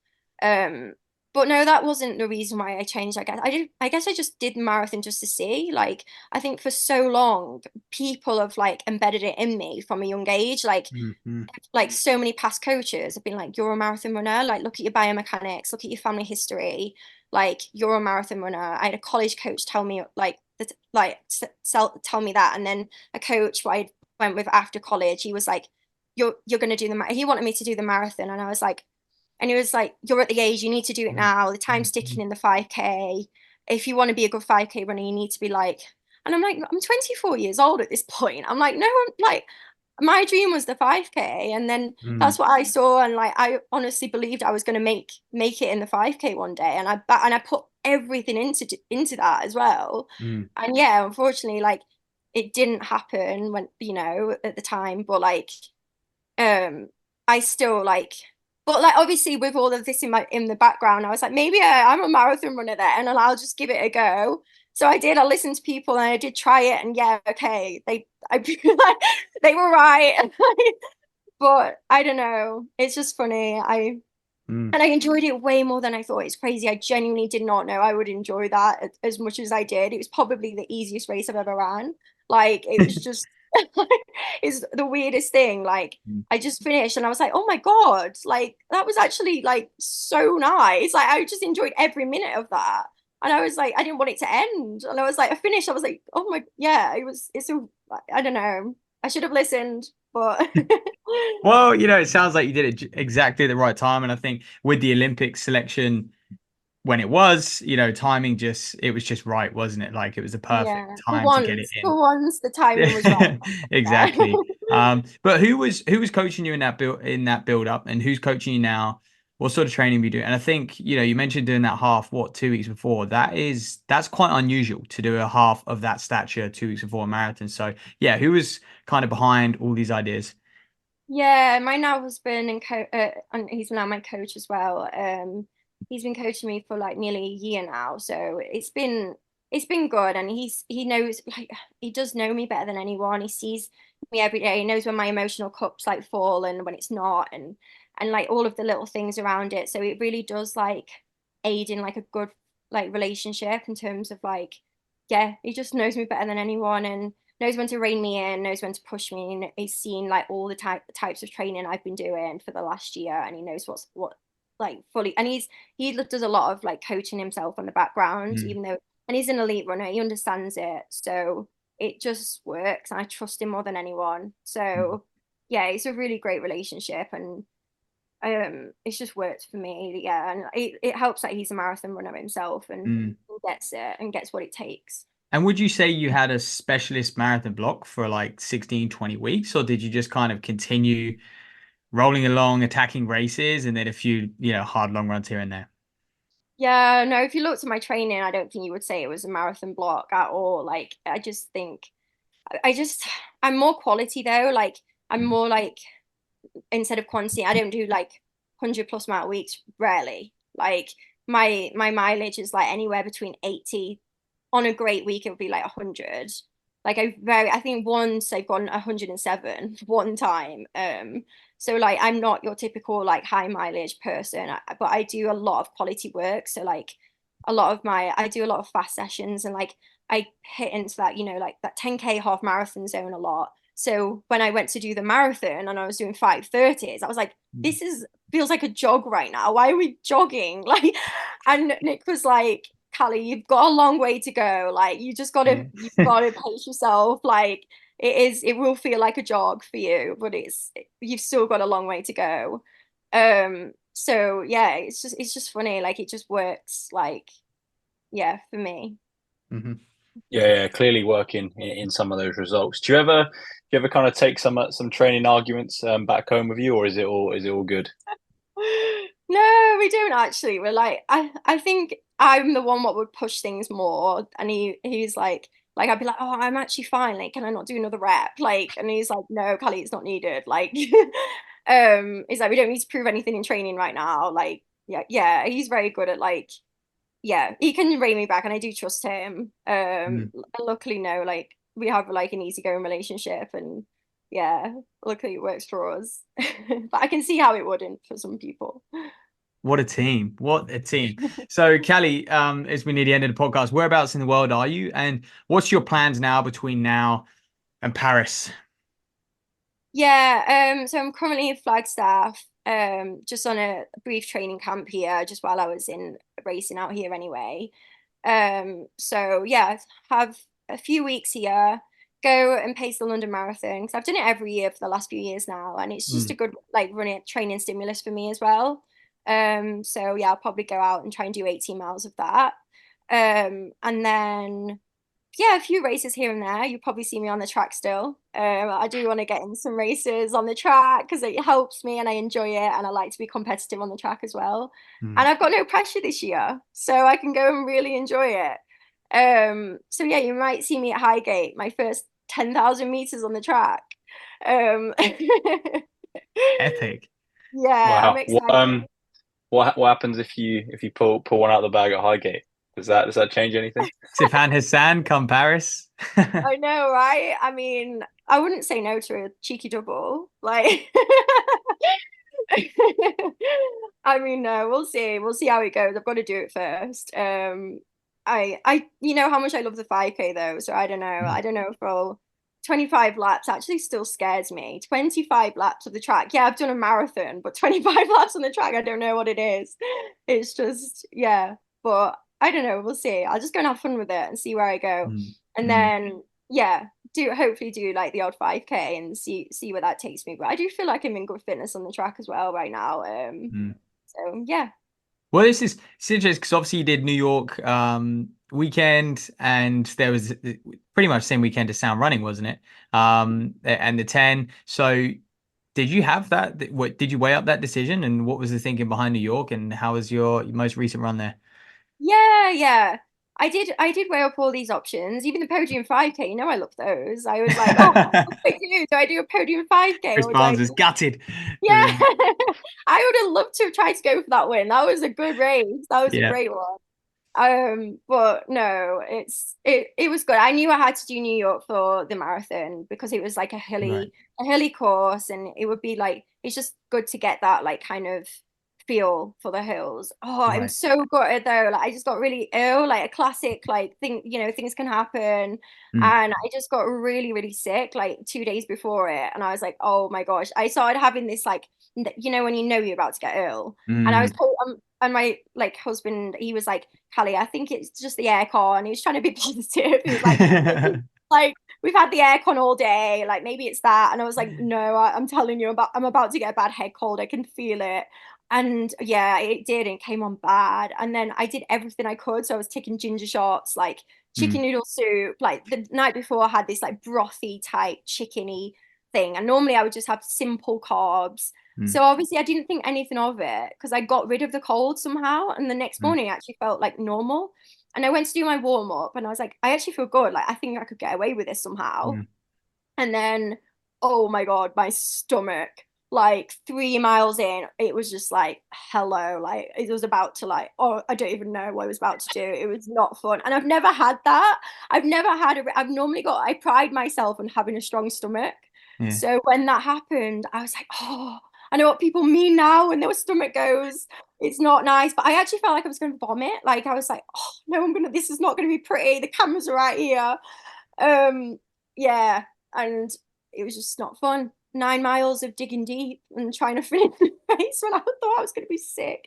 Um, but no, that wasn't the reason why I changed. I guess I just did marathon just to see. Like, I think for so long, people have like embedded it in me from a young age. Mm, mm, Like so many past coaches have been like, you're a marathon runner. Like, look at your biomechanics, look at your family history. Like, you're a marathon runner. I had a college coach tell me like that, like tell me that, and then a coach who I went with after college, he was like, you're gonna do he wanted me to do the marathon, and I was like, and he was like, you're at the age, you need to do it mm, now. The time's mm, ticking in the 5K. If you want to be a good 5K runner, you need to be like, and I'm like, I'm 24 years old at this point. I'm like, no, I'm like, my dream was the 5K. And then mm, that's what I saw. And like, I honestly believed I was going to make it in the 5K one day. And I put everything into that as well. mm, And yeah, unfortunately, like it didn't happen when, at the time, but like, um I still like, but like obviously with all of this in the background, I was like, maybe I'm a marathon runner then, and I'll just give it a go. So I did. I listened to people and I did try it, and yeah, okay, I like they were right. But I don't know, it's just funny. mm. And I enjoyed it way more than I thought. It's crazy. I genuinely did not know I would enjoy that as much as I did. It was probably the easiest race I've ever ran. Like it was just it's the weirdest thing. Like Mm. I just finished and I was like, oh my God, like that was actually like so nice. Like I just enjoyed every minute of that. And I was like, I didn't want it to end. And I was like, I finished. I was like, oh my, yeah, it's a, I don't know. I should have listened, but Well, it sounds like you did it exactly at the right time. And I think with the Olympic selection, when it was, timing it was just right, wasn't it? Like it was the perfect yeah, time to get it for in. once, the timing was right. Yeah. Exactly. But who was coaching you in that build up, and who's coaching you now? What sort of training were you doing? And I think, you mentioned doing that half, 2 weeks before. That's quite unusual to do a half of that stature 2 weeks before a marathon. So yeah, who was kind of behind all these ideas? Yeah, my now husband and he's now my coach as well. He's been coaching me for like nearly a year now, so it's been good, and he knows, like, he does know me better than anyone. He sees me every day. He knows when my emotional cups like fall and when it's not, and like all of the little things around it. So it really does like aid in like a good like relationship in terms of like, yeah, he just knows me better than anyone and knows when to rein me in, knows when to push me, and he's seen like all the types of training I've been doing for the last year, and he knows what like fully, and he does a lot of like coaching himself on the background, even though, and he's an elite runner, he understands it, so it just works, and I trust him more than anyone. So yeah, it's a really great relationship, and it's just worked for me. Yeah, and it helps that he's a marathon runner himself, and gets it and gets what it takes. And would you say you had a specialist marathon block for like 16, 20 weeks, or did you just kind of continue rolling along, attacking races, and then a few, hard long runs here and there? Yeah, no, if you looked at my training, I don't think you would say it was a marathon block at all. Like, I just think I'm more quality though. Like, I'm more like, instead of quantity, I don't do like 100+ amount of weeks, rarely. Like, my mileage is like anywhere between 80. On a great week, it would be like 100. Like, I think once I've gone 107 one time. So like, I'm not your typical like high mileage person, but I do a lot of quality work. So like, I do a lot of fast sessions, and like I hit into that, like that 10K half marathon zone a lot. So when I went to do the marathon and I was doing 5:30s, I was like, this feels like a jog right now. Why are we jogging? Like, and Nick was like, Calli, you've got a long way to go. Like, you've got to pace yourself. Like, it will feel like a jog for you, but you've still got a long way to go. So yeah, it's just funny. Like, it just works. Like, yeah, for me. Yeah, clearly working in some of those results. Do you ever kind of take some training arguments back home with you, or is it all good? No, we don't actually. We're like, I think I'm the one what would push things more, and he's like I'd be like, oh, I'm actually fine. Like, can I not do another rep? Like, and he's like, no, Calli, it's not needed. Like, he's like, we don't need to prove anything in training right now. Like, yeah, he's very good at like, yeah, he can rein me back, and I do trust him. Luckily, no, like we have like an easygoing relationship, and yeah, luckily it works for us. But I can see how it wouldn't for some people. What a team. What a team. So, Calli, as we near the end of the podcast, whereabouts in the world are you? And what's your plans now between now and Paris? Yeah, so I'm currently in Flagstaff, just on a brief training camp here, just while I was in racing out here anyway. So yeah, have a few weeks here, go and pace the London Marathon, because I've done it every year for the last few years now, and it's just a good like training stimulus for me as well. So yeah, I'll probably go out and try and do 18 miles of that. And then yeah, a few races here and there. You'll probably see me on the track still. I do want to get in some races on the track because it helps me and I enjoy it, and I like to be competitive on the track as well. And I've got no pressure this year, so I can go and really enjoy it. So yeah, you might see me at Highgate, my first 10,000 meters on the track. Epic. Yeah, Wow. I'm excited. What happens if you pull one out of the bag at Highgate? Does that change anything? Sifan Hassan come Paris. I know, right? I mean, I wouldn't say no to a cheeky double. Like, I mean, no, we'll see. We'll see how it goes. I've got to do it first. You know how much I love the 5K though, so I don't know. I don't know if I'll 25 laps actually still scares me. 25 laps of the track. Yeah, I've done a marathon, but 25 laps on the track, I don't know what it is. It's just, yeah, but I don't know. We'll see. I'll just go and have fun with it and see where I go. And then, yeah, hopefully do like the odd 5K and see where that takes me. But I do feel like I'm in good fitness on the track as well right now. So yeah. Well, it's interesting because obviously you did New York weekend, and there was pretty much the same weekend as Sound Running, wasn't it? And the 10. So did you have that? What did you weigh up that decision, and what was the thinking behind New York, and how was your most recent run there? Yeah. I did weigh up all these options, even the podium 5K. You know, I love those. I was like, oh, what do I do? Do I do a podium 5K Chris or do Barnes I is gutted. Yeah. I would have loved to have tried to go for that win. That was a good race. That was a Yeah. great one. But no, it was good. I knew I had to do New York for the marathon because it was like a hilly course, and it would be like, it's just good to get that like kind of feel for the hills. Oh, I'm Right. so gutted though. Like I just got really ill, like a classic like thing, things can happen. Mm. And I just got really, really sick like 2 days before it. And I was like, oh my gosh. I started having this like, when you're about to get ill. And I was Mm. told, and my like husband, he was like, Calli, I think it's just the aircon. And he was trying to be positive. He was like, we've had the aircon all day, like maybe it's that. And I was like, no, I'm telling you, I'm about to get a bad head cold. I can feel it. And yeah, it did. It came on bad. And then I did everything I could. So I was taking ginger shots, like chicken noodle soup. Like the night before, I had this like brothy type chickeny thing. And normally I would just have simple carbs. So obviously I didn't think anything of it because I got rid of the cold somehow. And the next morning I actually felt like normal. And I went to do my warm up and I was like, I actually feel good. Like I think I could get away with this somehow. And then, oh my God, my stomach, like 3 miles in, it was just like, hello, like it was about to like, oh, I don't even know what I was about to do. It was not fun. And I've never had that. I've normally I pride myself on having a strong stomach. Yeah. So when that happened, I was like, oh, I know what people mean now when their stomach goes. It's not nice. But I actually felt like I was going to vomit. Like I was like, oh no, this is not going to be pretty. The cameras are right here. Yeah. And it was just not fun. 9 miles of digging deep and trying to finish the race when I thought I was going to be sick.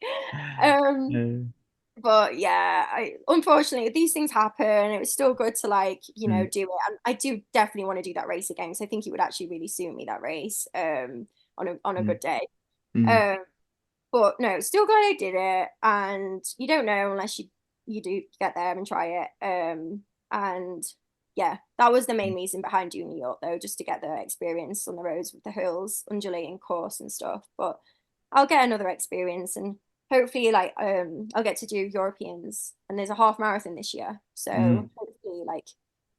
But yeah, unfortunately these things happen. It was still good to like, do it. And I do definitely want to do that race again. So I think it would actually really suit me, that race, on a good day. But no, still glad I did it. And you don't know unless you do get there and try it. And yeah, that was the main reason behind doing New York though, just to get the experience on the roads with the hills, undulating course and stuff. But I'll get another experience and hopefully like I'll get to do Europeans, and there's a half marathon this year. So hopefully like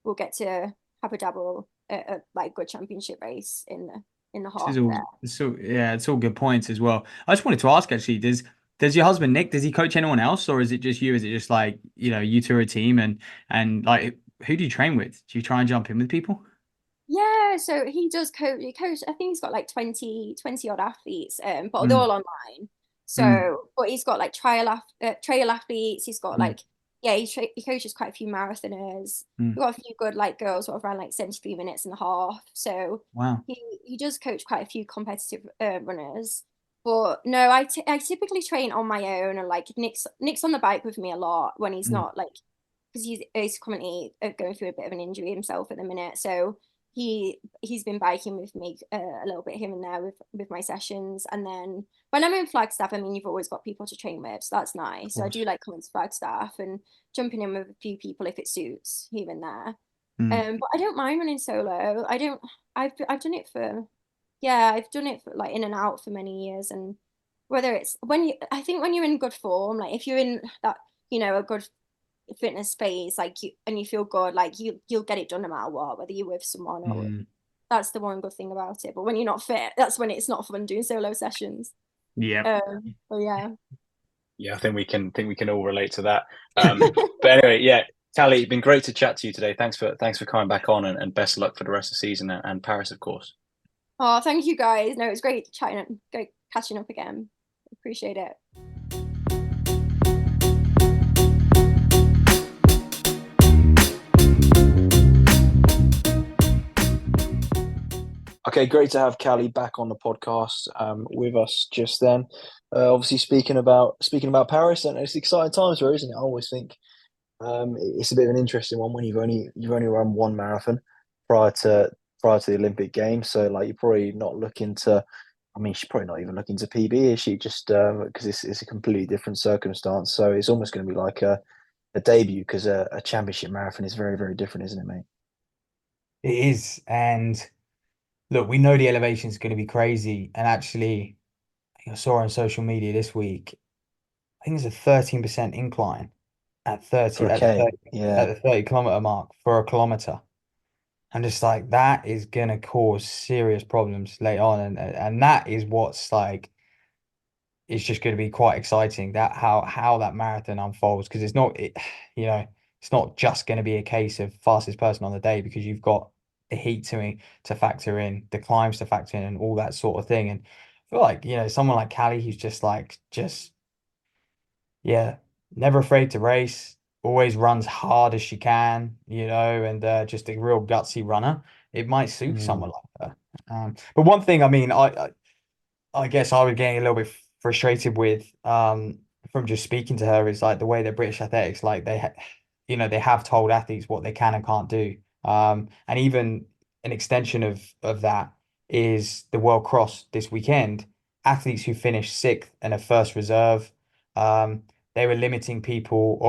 we'll get to have a dabble at a like good championship race in the This half is all there. it's all good points as well. I just wanted to ask actually, does your husband Nick, does he coach anyone else, or is it just you? Is it just like, you two are a team, and like who do you train with? Do you try and jump in with people? Yeah, so he does coach. I think he's got like 20 odd athletes, but they're all online. So, but he's got like trail athletes. He's got like, yeah, he coaches quite a few marathoners. We've got a few good like girls sort of around like 73 minutes and a half. So Wow. he does coach quite a few competitive runners. But no, I typically train on my own, and like Nick's on the bike with me a lot when he's not like, because he's currently going through a bit of an injury himself at the minute. So he's been biking with me a little bit here and there with my sessions. And then when I'm in Flagstaff, I mean, you've always got people to train with, so that's nice. So I do like coming to Flagstaff and jumping in with a few people if it suits here and there. But I don't mind running solo. I've done it I've done it for like in and out for many years. And whether it's I think when you're in good form, like if you're in that, a good fitness space, like you feel good, like you'll get it done no matter what, whether you're with someone or that's the one good thing about it. But when you're not fit, that's when it's not fun doing solo sessions. Yeah. But yeah. Yeah, I think we can all relate to that. But anyway, yeah, Calli, it's been great to chat to you today. Thanks for coming back on, and best of luck for the rest of the season and Paris, of course. Oh, thank you guys. No, it's great chatting, catching up again. Appreciate it. Okay, great to have Calli back on the podcast with us just then. Obviously, speaking about Paris, and it's exciting times there, isn't it? I always think it's a bit of an interesting one when you've only run one marathon prior to the Olympic Games. So like you're probably not looking to. I mean, she's probably not even looking to PB, is she? Just because it's a completely different circumstance. So it's almost going to be like a debut, because a championship marathon is very, very different, isn't it, mate? It is. And look, we know the elevation is going to be crazy. And actually, I saw on social media this week, I think there's a 13% incline at 30 For a at the K, 30, yeah. at the 30-kilometer mark for a kilometer. And just like that is gonna cause serious problems later on. And that is what's like, it's just going to be quite exciting, that how that marathon unfolds, because it's not just going to be a case of fastest person on the day, because you've got the heat to factor in, the climbs to factor in, and all that sort of thing. And feel like, someone like Callie who's yeah, never afraid to race, always runs hard as she can, and just a real gutsy runner. It might suit someone like her. But one thing, I mean, I guess I was getting a little bit frustrated with from just speaking to her is like the way that British athletics, like they have told athletes what they can and can't do. And even an extension of that is the World Cross this weekend. Athletes who finished sixth and a first reserve, they were limiting people,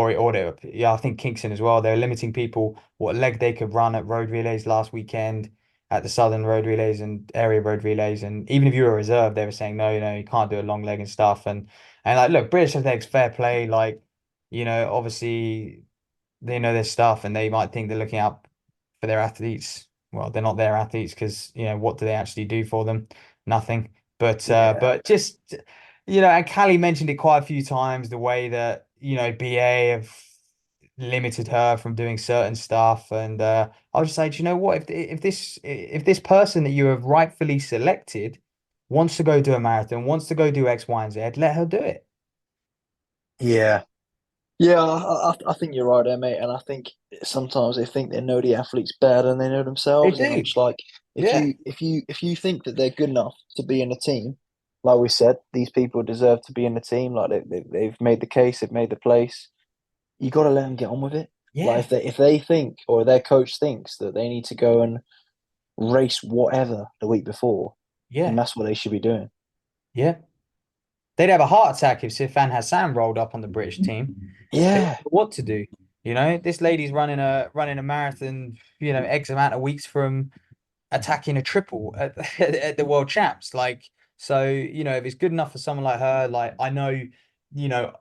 yeah, I think Kingston as well. They were limiting people what leg they could run at road relays last weekend, at the Southern Road Relays and area road relays. And even if you were a reserve, they were saying, no, you can't do a long leg and stuff. And like, look, British athletics, fair play. Like, obviously they know their stuff and they might think they're looking out for their athletes. Well, they're not their athletes because, what do they actually do for them? Nothing. But just, and Callie mentioned it quite a few times, the way that, BA have limited her from doing certain stuff. And I was just like, you know what? If this person that you have rightfully selected wants to go do a marathon, wants to go do X, Y, and Z, let her do it. Yeah. Yeah, I think you're right there, mate. And I think sometimes they think they know the athletes better than they know They themselves. And I'm do. just like, Yeah. if you think that they're good enough to be in a team, like we said, these people deserve to be in the team. Like they've made the case, they've made the place. You got to let them get on with it. Like Yeah. if they think or their coach thinks that they need to go and race whatever the week before, then Yeah. that's what they should be doing. Yeah. They'd have a heart attack if Sifan Hassan rolled up on the British team. They don't Yeah, know what to do. This lady's running a marathon, X amount of weeks from attacking a triple at the World Champs. Like, so, if it's good enough for someone like her, like I know, you know,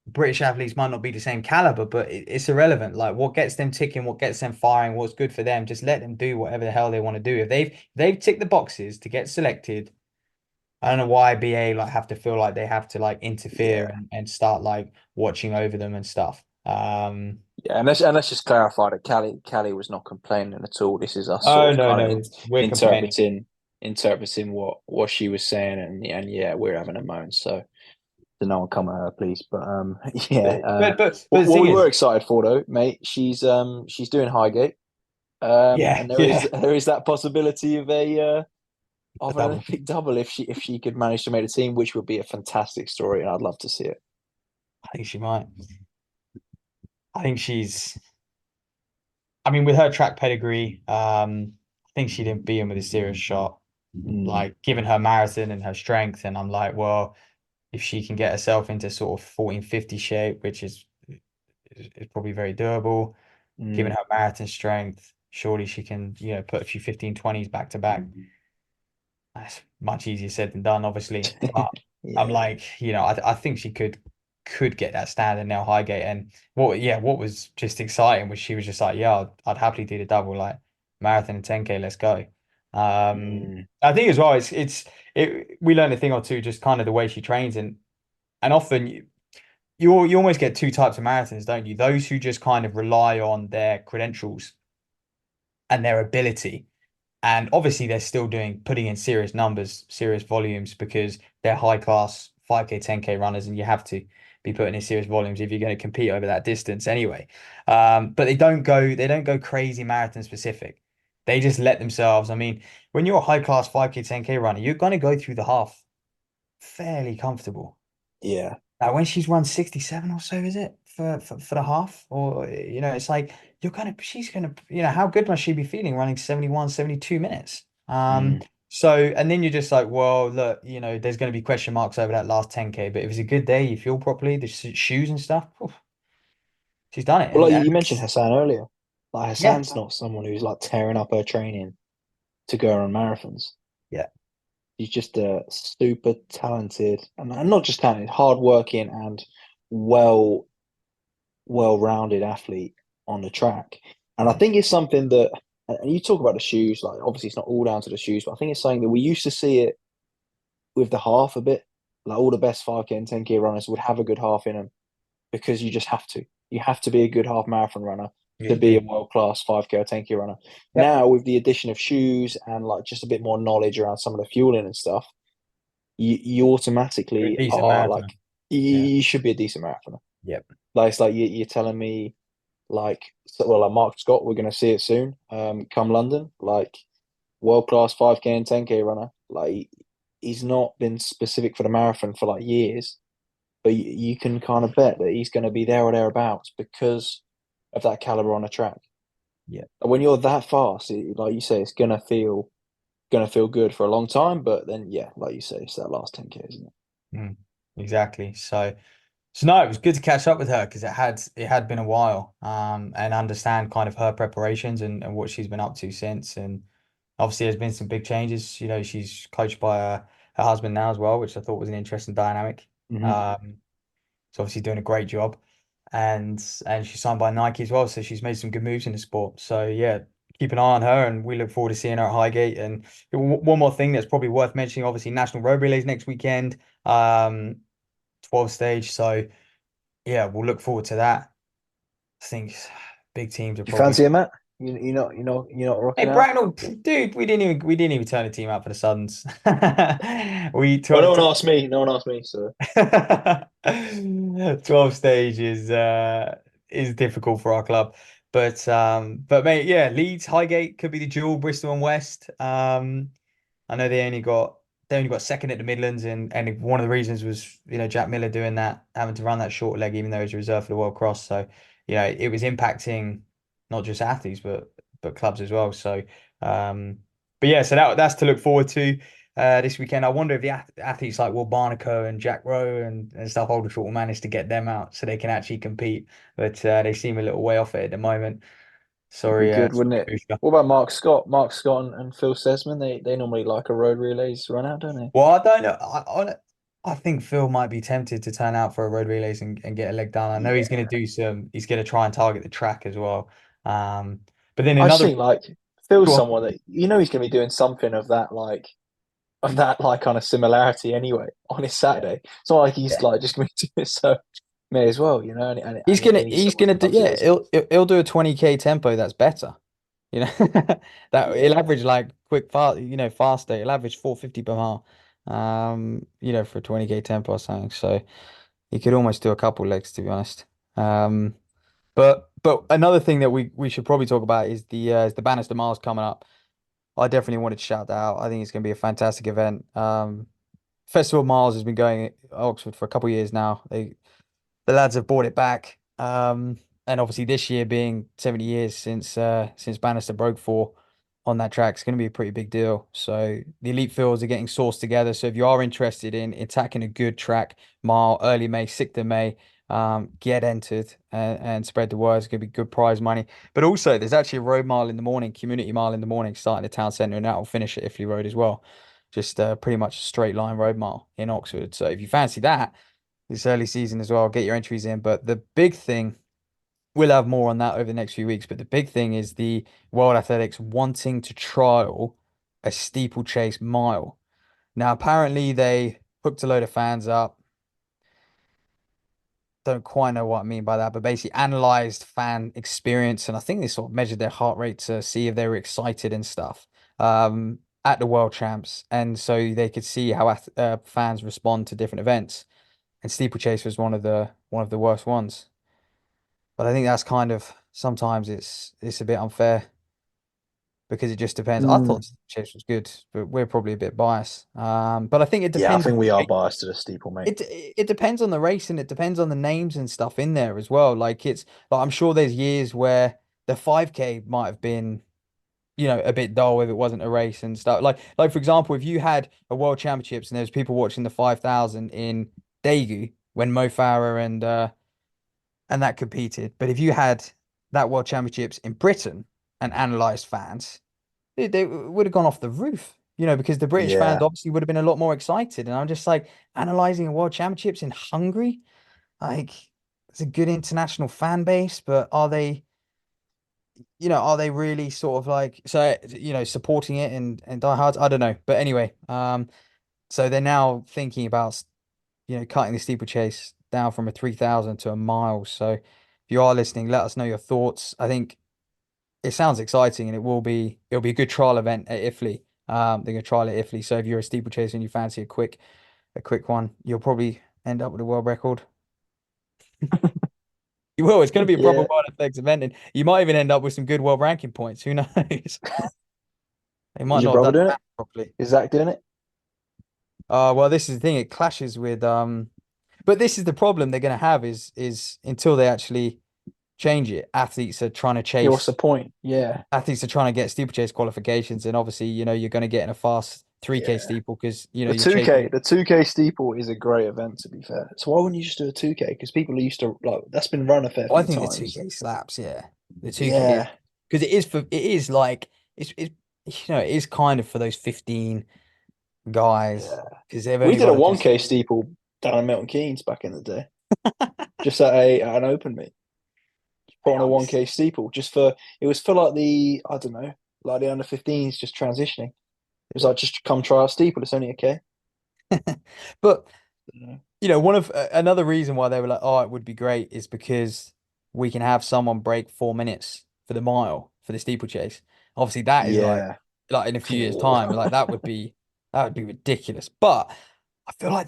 British athletes might not be the same caliber, but it's irrelevant. Like what gets them ticking, what gets them firing, what's good for them, just let them do whatever the hell they want to do. If they've ticked the boxes to get selected, I don't know why BA like have to feel like they have to like interfere yeah, and start like watching over them and stuff. yeah. And let's just clarify that Callie was not complaining at all. This is us Oh sort of no, kind of no, we're complaining. interpreting what she was saying, and yeah, we're having a moan. So no one come at her, please. But yeah. But the What thing we were is, excited for though, mate, she's doing Highgate, yeah, and yeah. there is that possibility of a A of an double. Olympic double if she could manage to make the team, which would be a fantastic story, and I'd love to see it. I think she might. I think she's. I mean, with her track pedigree, I think she'd be in with a serious shot. Mm, Like, given her marathon and her strength, and I'm like, well, if she can get herself into sort of 1450 shape, which is probably very doable, given mm. her marathon strength, surely she can, put a few 1520s back to back. That's much easier said than done, obviously. But I'm Yeah, like, I think she could get that standard now Highgate. And what was just exciting was she was just like, yeah, I'd happily do the double, like marathon and 10K, let's go. mm, I think as well, we learned a thing or two, just kind of the way she trains, and often you almost get two types of marathons, don't you? Those who just kind of rely on their credentials and their ability. And obviously they're still putting in serious numbers, serious volumes because they're high class 5K, 10K runners, and you have to be putting in serious volumes if you're going to compete over that distance anyway. But they don't go crazy marathon specific. They just let themselves. I mean, when you're a high class 5K, 10K runner, you're going to go through the half fairly comfortable. yeah. When she's run 67 or so, is it for the half? Or, it's like she's gonna, how good must she be feeling running 71, 72 minutes? Mm. And then you're just like, well, look, there's going to be question marks over that last 10K, but if it's a good day, you feel properly, the shoes and stuff, oof, she's done it. Well, like And you mentioned Hassan earlier, like yeah, Hassan's not someone who's like tearing up her training to go on marathons. yeah, He's just a super talented and not just talented, hardworking and well well-rounded athlete on the track. And I yeah, think it's something that, and you talk about the shoes, like obviously it's not all down to the shoes, but I think it's something that we used to see it with the half a bit. Like all the best 5K and 10K runners would have a good half in them because you just have to. You have to be a good half marathon runner yeah, to you be a do. world-class 5K or 10K runner. Yep. Now with the addition of shoes and like just a bit more knowledge around some of the fueling and stuff, you automatically decent are like marathoner. Yeah. you should be a decent marathoner. Yep. Like it's like you're telling me like like Mark Scott, we're gonna see it soon. Come London, like world class 5K and 10K runner. Like he's not been specific for the marathon for like years, but you can kind of bet that he's going to be there or thereabouts because of that caliber on a track. Yeah. When you're that fast, like you say, it's gonna feel good for a long time. But then, yeah, like you say, it's that last 10K, isn't it? Exactly. So no, it was good to catch up with her because it had been a while, and understand kind of her preparations and what she's been up to since. And obviously, there's been some big changes. You know, she's coached by her husband now as well, which I thought was an interesting dynamic. Mm-hmm. So obviously doing a great job, and she's signed by Nike as well, so she's made some good moves in the sport. So yeah, keep an eye on her, and we look forward to seeing her at Highgate. And one more thing that's probably worth mentioning, obviously National Road Relays next weekend, 12 stage. So yeah, we'll look forward to that. I think big teams are You probably. fancy it, Matt? You're not Hey, rocking out. Bracknell, dude, we didn't even turn the team out for the Suns. We Well, no took one asked me. No one asked me. So 12 stage is difficult for our club. But mate, yeah, Leeds, Highgate could be the duel, Bristol and West. I know they only got second at the Midlands, and one of the reasons was, Jack Miller doing that, having to run that short leg, even though he's reserved for the World Cross. So, it was impacting not just athletes but clubs as well. So but yeah, so that's to look forward to this weekend. I wonder if the athletes like Will Barnicoat and Jack Rowe and stuff Aldershot will manage to get them out so they can actually compete. But they seem a little way off it at the moment. it'd be Sorry, good, wouldn't sorry, it? Booster. What about Mark Scott? Mark Scott and Phil Sesman, they normally like a road relays run out, don't they? Well, I don't know. I think Phil might be tempted to turn out for a road relays and get a leg down. I know he's going Yeah. to do some. He's going to try and target the track as well. Um, but then I just another. think like Phil's Go on. someone that he's going to be doing something of that like kind of similarity anyway on his Yeah. Saturday. It's not like Yeah. he's like just going to do it, so may as well, He's gonna and he's he's someone gonna who do loves it yeah. as well. He'll do a 20K tempo that's better. You know that he'll Yeah, average like quick fast. Faster. He'll average 450 per mile. For a 20K tempo or something. So he could almost do a couple legs to be honest. Um, but another thing that we should probably talk about is the Bannister Miles coming up. I definitely wanted to shout that out. I think it's going to be a fantastic event. Festival of Miles has been going at Oxford for a couple of years now. The lads have brought it back. And obviously this year being 70 years since Bannister broke four on that track, it's going to be a pretty big deal. So the elite fields are getting sourced together. So if you are interested in attacking a good track mile, early May, 6th of May, get entered and spread the word. It's going to be good prize money. But also there's actually a road mile in the morning, community mile in the morning, starting at town centre, and that will finish at Iffley Road as well. Just pretty much a straight line road mile in Oxford. So if you fancy that, this early season as well, get your entries in. But the big thing, we'll have more on that over the next few weeks. But the big thing is the World Athletics wanting to trial a steeplechase mile. Now, apparently, they hooked a load of fans up. Don't quite know what I mean by that, but basically analyzed fan experience. And I think they sort of measured their heart rate to see if they were excited and stuff at the World Champs. And so they could see how fans respond to different events. And steeplechase was one of the worst ones. But I think that's kind of sometimes it's a bit unfair because it just depends. I Mm. thought steeplechase was good, but we're probably a bit biased. But I think it Yeah, I depends think on we the are race. biased to the steeple, mate. It depends on the race and it depends on the names and stuff in there as well. Like it's like I'm sure there's years where the 5K might have been, a bit dull if it wasn't a race and stuff. Like for example, if you had a World Championships and there's people watching the 5,000 in Daegu when Mo Farah and that competed. But if you had that World Championships in Britain and analysed fans, they would have gone off the roof, because the British fans Yeah. obviously would have been a lot more excited. And I'm just like analysing a World Championships in Hungary, like it's a good international fan base, but are they really sort of like supporting it and diehards? I don't know, but anyway, so they're now thinking about cutting the steeplechase down from a 3,000 to a mile. So if you are listening, let us know your thoughts. I think it sounds exciting and it'll be a good trial event at Iffley. They're gonna trial at Iffley. So if you're a steeplechase and you fancy a quick a quick one. You'll probably end up with a world record. You will. It's going to be a proper Yeah. World FX event, and you might even end up with some good world ranking points. Who knows? They might Is your not have brother done doing that it? properly. Is Zach doing it? Well, this is the thing. It clashes with but this is the problem they're going to have is until they actually change it, athletes are trying to Yeah, what's the chase. point? Yeah. Athletes are trying to get steeplechase qualifications, and obviously, you're going to get in a fast 3K Yeah. steeple because The you're 2K, chasing. the 2K steeple is a great event, to be fair. So why wouldn't you just do a 2K? Because people are used to, like, that's been run a fair I few think the times. 2K slaps, yeah. The 2K is Yeah. because it is like it's it is kind of for those 15 guys Yeah. because they've We only did a got to just 1K steeple down in Milton Keynes back in the day, just at an open meet. Put on a 1K steeple it was for like I don't know, like the under 15s just transitioning. It was like, just come try our steeple. It's only a K. but Yeah. one of another reason why they were like, oh, it would be great is because we can have someone break 4 minutes for the mile for the steeplechase. Obviously, that is Yeah. like in a few years' time, like that would be ridiculous. But I feel like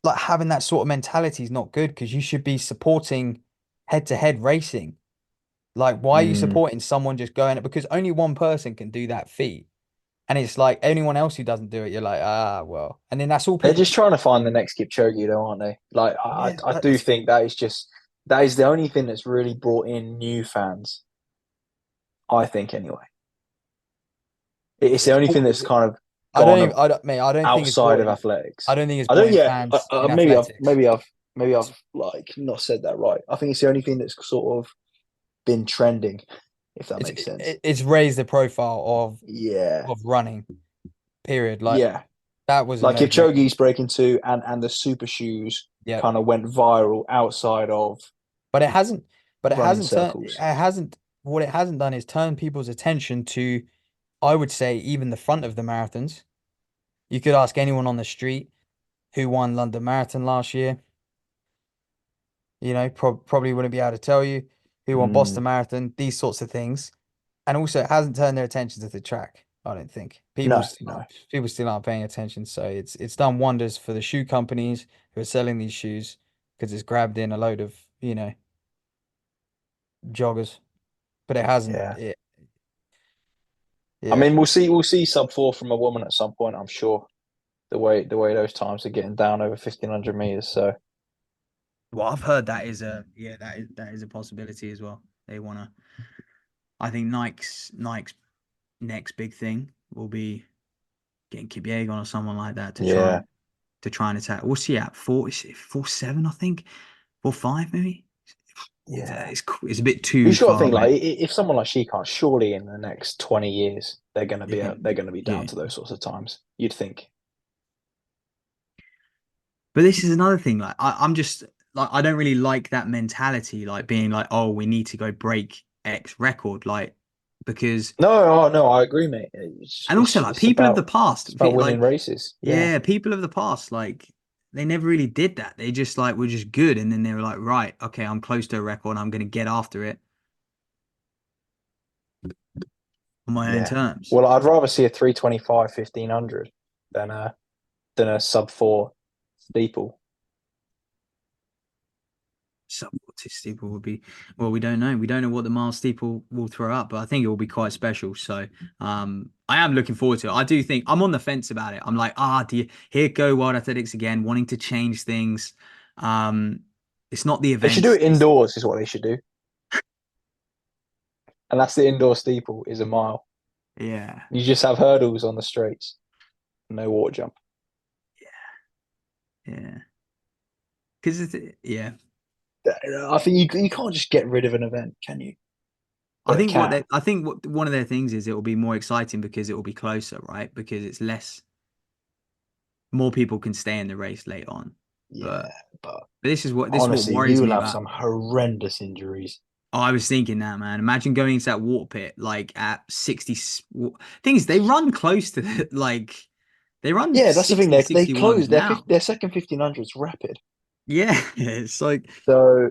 like having that sort of mentality is not good because you should be supporting head-to-head racing. Like, why are you Mm. supporting someone just going? Because only one person can do that feat. And it's like anyone else who doesn't do it, you're like, well. And then that's all They're people. just trying to find the next Kipchoge, though, aren't they? Like, Yeah, I do think that is the only thing that's really brought in new fans. I think, anyway. It's the only thing that's kind of I don't gone even, I don't, mate, I don't think it's outside brought of in. athletics. I don't think it's I brought don't. in Yeah, fans in maybe athletics. I've like not said that right. I think it's the only thing that's sort of been trending, if that makes sense. It's raised the profile Yeah, of running. Period. Like yeah. that was a Like no-brainer. Kipchoge's breaking two, and the super shoes Yeah, kind of went viral outside of but it hasn't. But it running hasn't turned. circles. It hasn't. What it hasn't done is turn people's attention to, I would say, even the front of the marathons. You could ask anyone on the street who won London Marathon last year. Probably wouldn't be able to tell you who won Mm, Boston Marathon, these sorts of things. And also, it hasn't turned their attention to the track. I don't think no, no. people still aren't paying attention. So it's done wonders for the shoe companies who are selling these shoes because it's grabbed in a load of joggers, but it hasn't. Yeah. I Yeah. mean, we'll see sub 4 from a woman at some point, I'm sure. The way those times are getting down over 1,500 meters. So Well, I've heard that is that is a possibility as well. They want to. I think Nike's next big thing will be getting Kipyegon or someone like that yeah, to try and attack. What's he at? 4.7, I think. 4.5 maybe. yeah. It's a bit You too just got to far think, like, away. if someone like she can't, surely in the next 20 years they're going to They be can, they're going to be down yeah. to those sorts of times. You'd think. But this is another thing. Like I'm just like I don't really like that mentality, like being like, oh, we need to go break X record, like because No, oh, no, I agree, mate. and also like people of the past, it's about winning like races. Yeah, yeah, people of the past, like they never really did that. They just like were just good, and then they were like, right, okay, I'm close to a record, I'm gonna get after it on my own yeah. terms. Well, I'd rather see a 325 1,500 than a sub 4 steeple. Sub-40 steeple would be well, we don't know. We don't know what the mile steeple will throw up, but I think it will be quite special. So I am looking forward to it. I do think I'm on the fence about it. I'm like, here go World Athletics again, wanting to change things. It's not the They should do events. it indoors, is what they should do. And that's the indoor steeple, is a mile. Yeah. You just have hurdles on the straights, no water jump. Yeah. Because yeah. I think you can't just get rid of an event, can you? Well, I think what one of their things is it will be more exciting because it will be closer, right? Because it's more people can stay in the race late on. Yeah, but This is what honestly, worries you will me have about. some horrendous injuries. Oh, I was thinking that, man. Imagine going into that water pit like at 60. Things they run close to they run Yeah, that's the thing. 60, They 61s close now. their second 1,500 is rapid. Yeah, it's like So,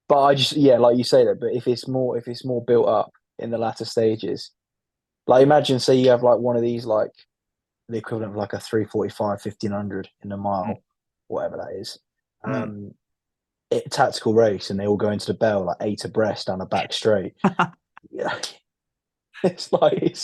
but I just like you say that. But if it's more built up in the latter stages, like imagine say you have like one of these like the equivalent of like a 3:45, 1500 in a mile, whatever that is. Tactical race, and they all go into the bell like 8 abreast down a back straight. Yeah, it's like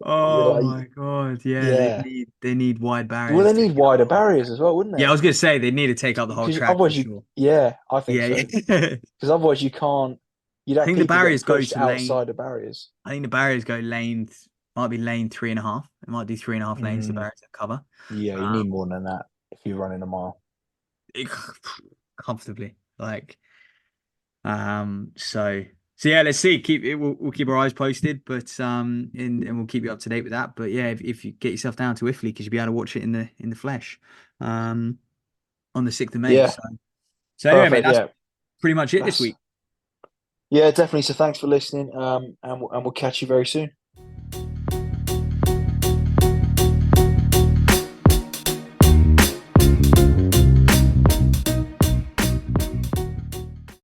Oh like, my God. Yeah, yeah. they need wide Well, barriers. they need wider barriers as well, wouldn't they? Yeah, I was gonna say they need to take up the whole Because track for otherwise, sure. yeah, I think Yeah, so. yeah. Because otherwise, you can't. You'd I have think the people getting barriers go pushed to outside lane. the barriers. I think the barriers go might be lane 3.5. It might do 3.5 lanes the Mm. barriers that cover. Yeah, you need more than that if you're running a mile. Comfortably. Like, so yeah, let's see. We'll keep our eyes posted, but and we'll keep you up to date with that. But yeah, if you get yourself down to Italy, because you'll be able to watch it in the flesh, on the 6th of May. Yeah. So anyway, mate, Perfect. that's Yeah, pretty much it this week. yeah, definitely. So thanks for listening. And we'll catch you very soon.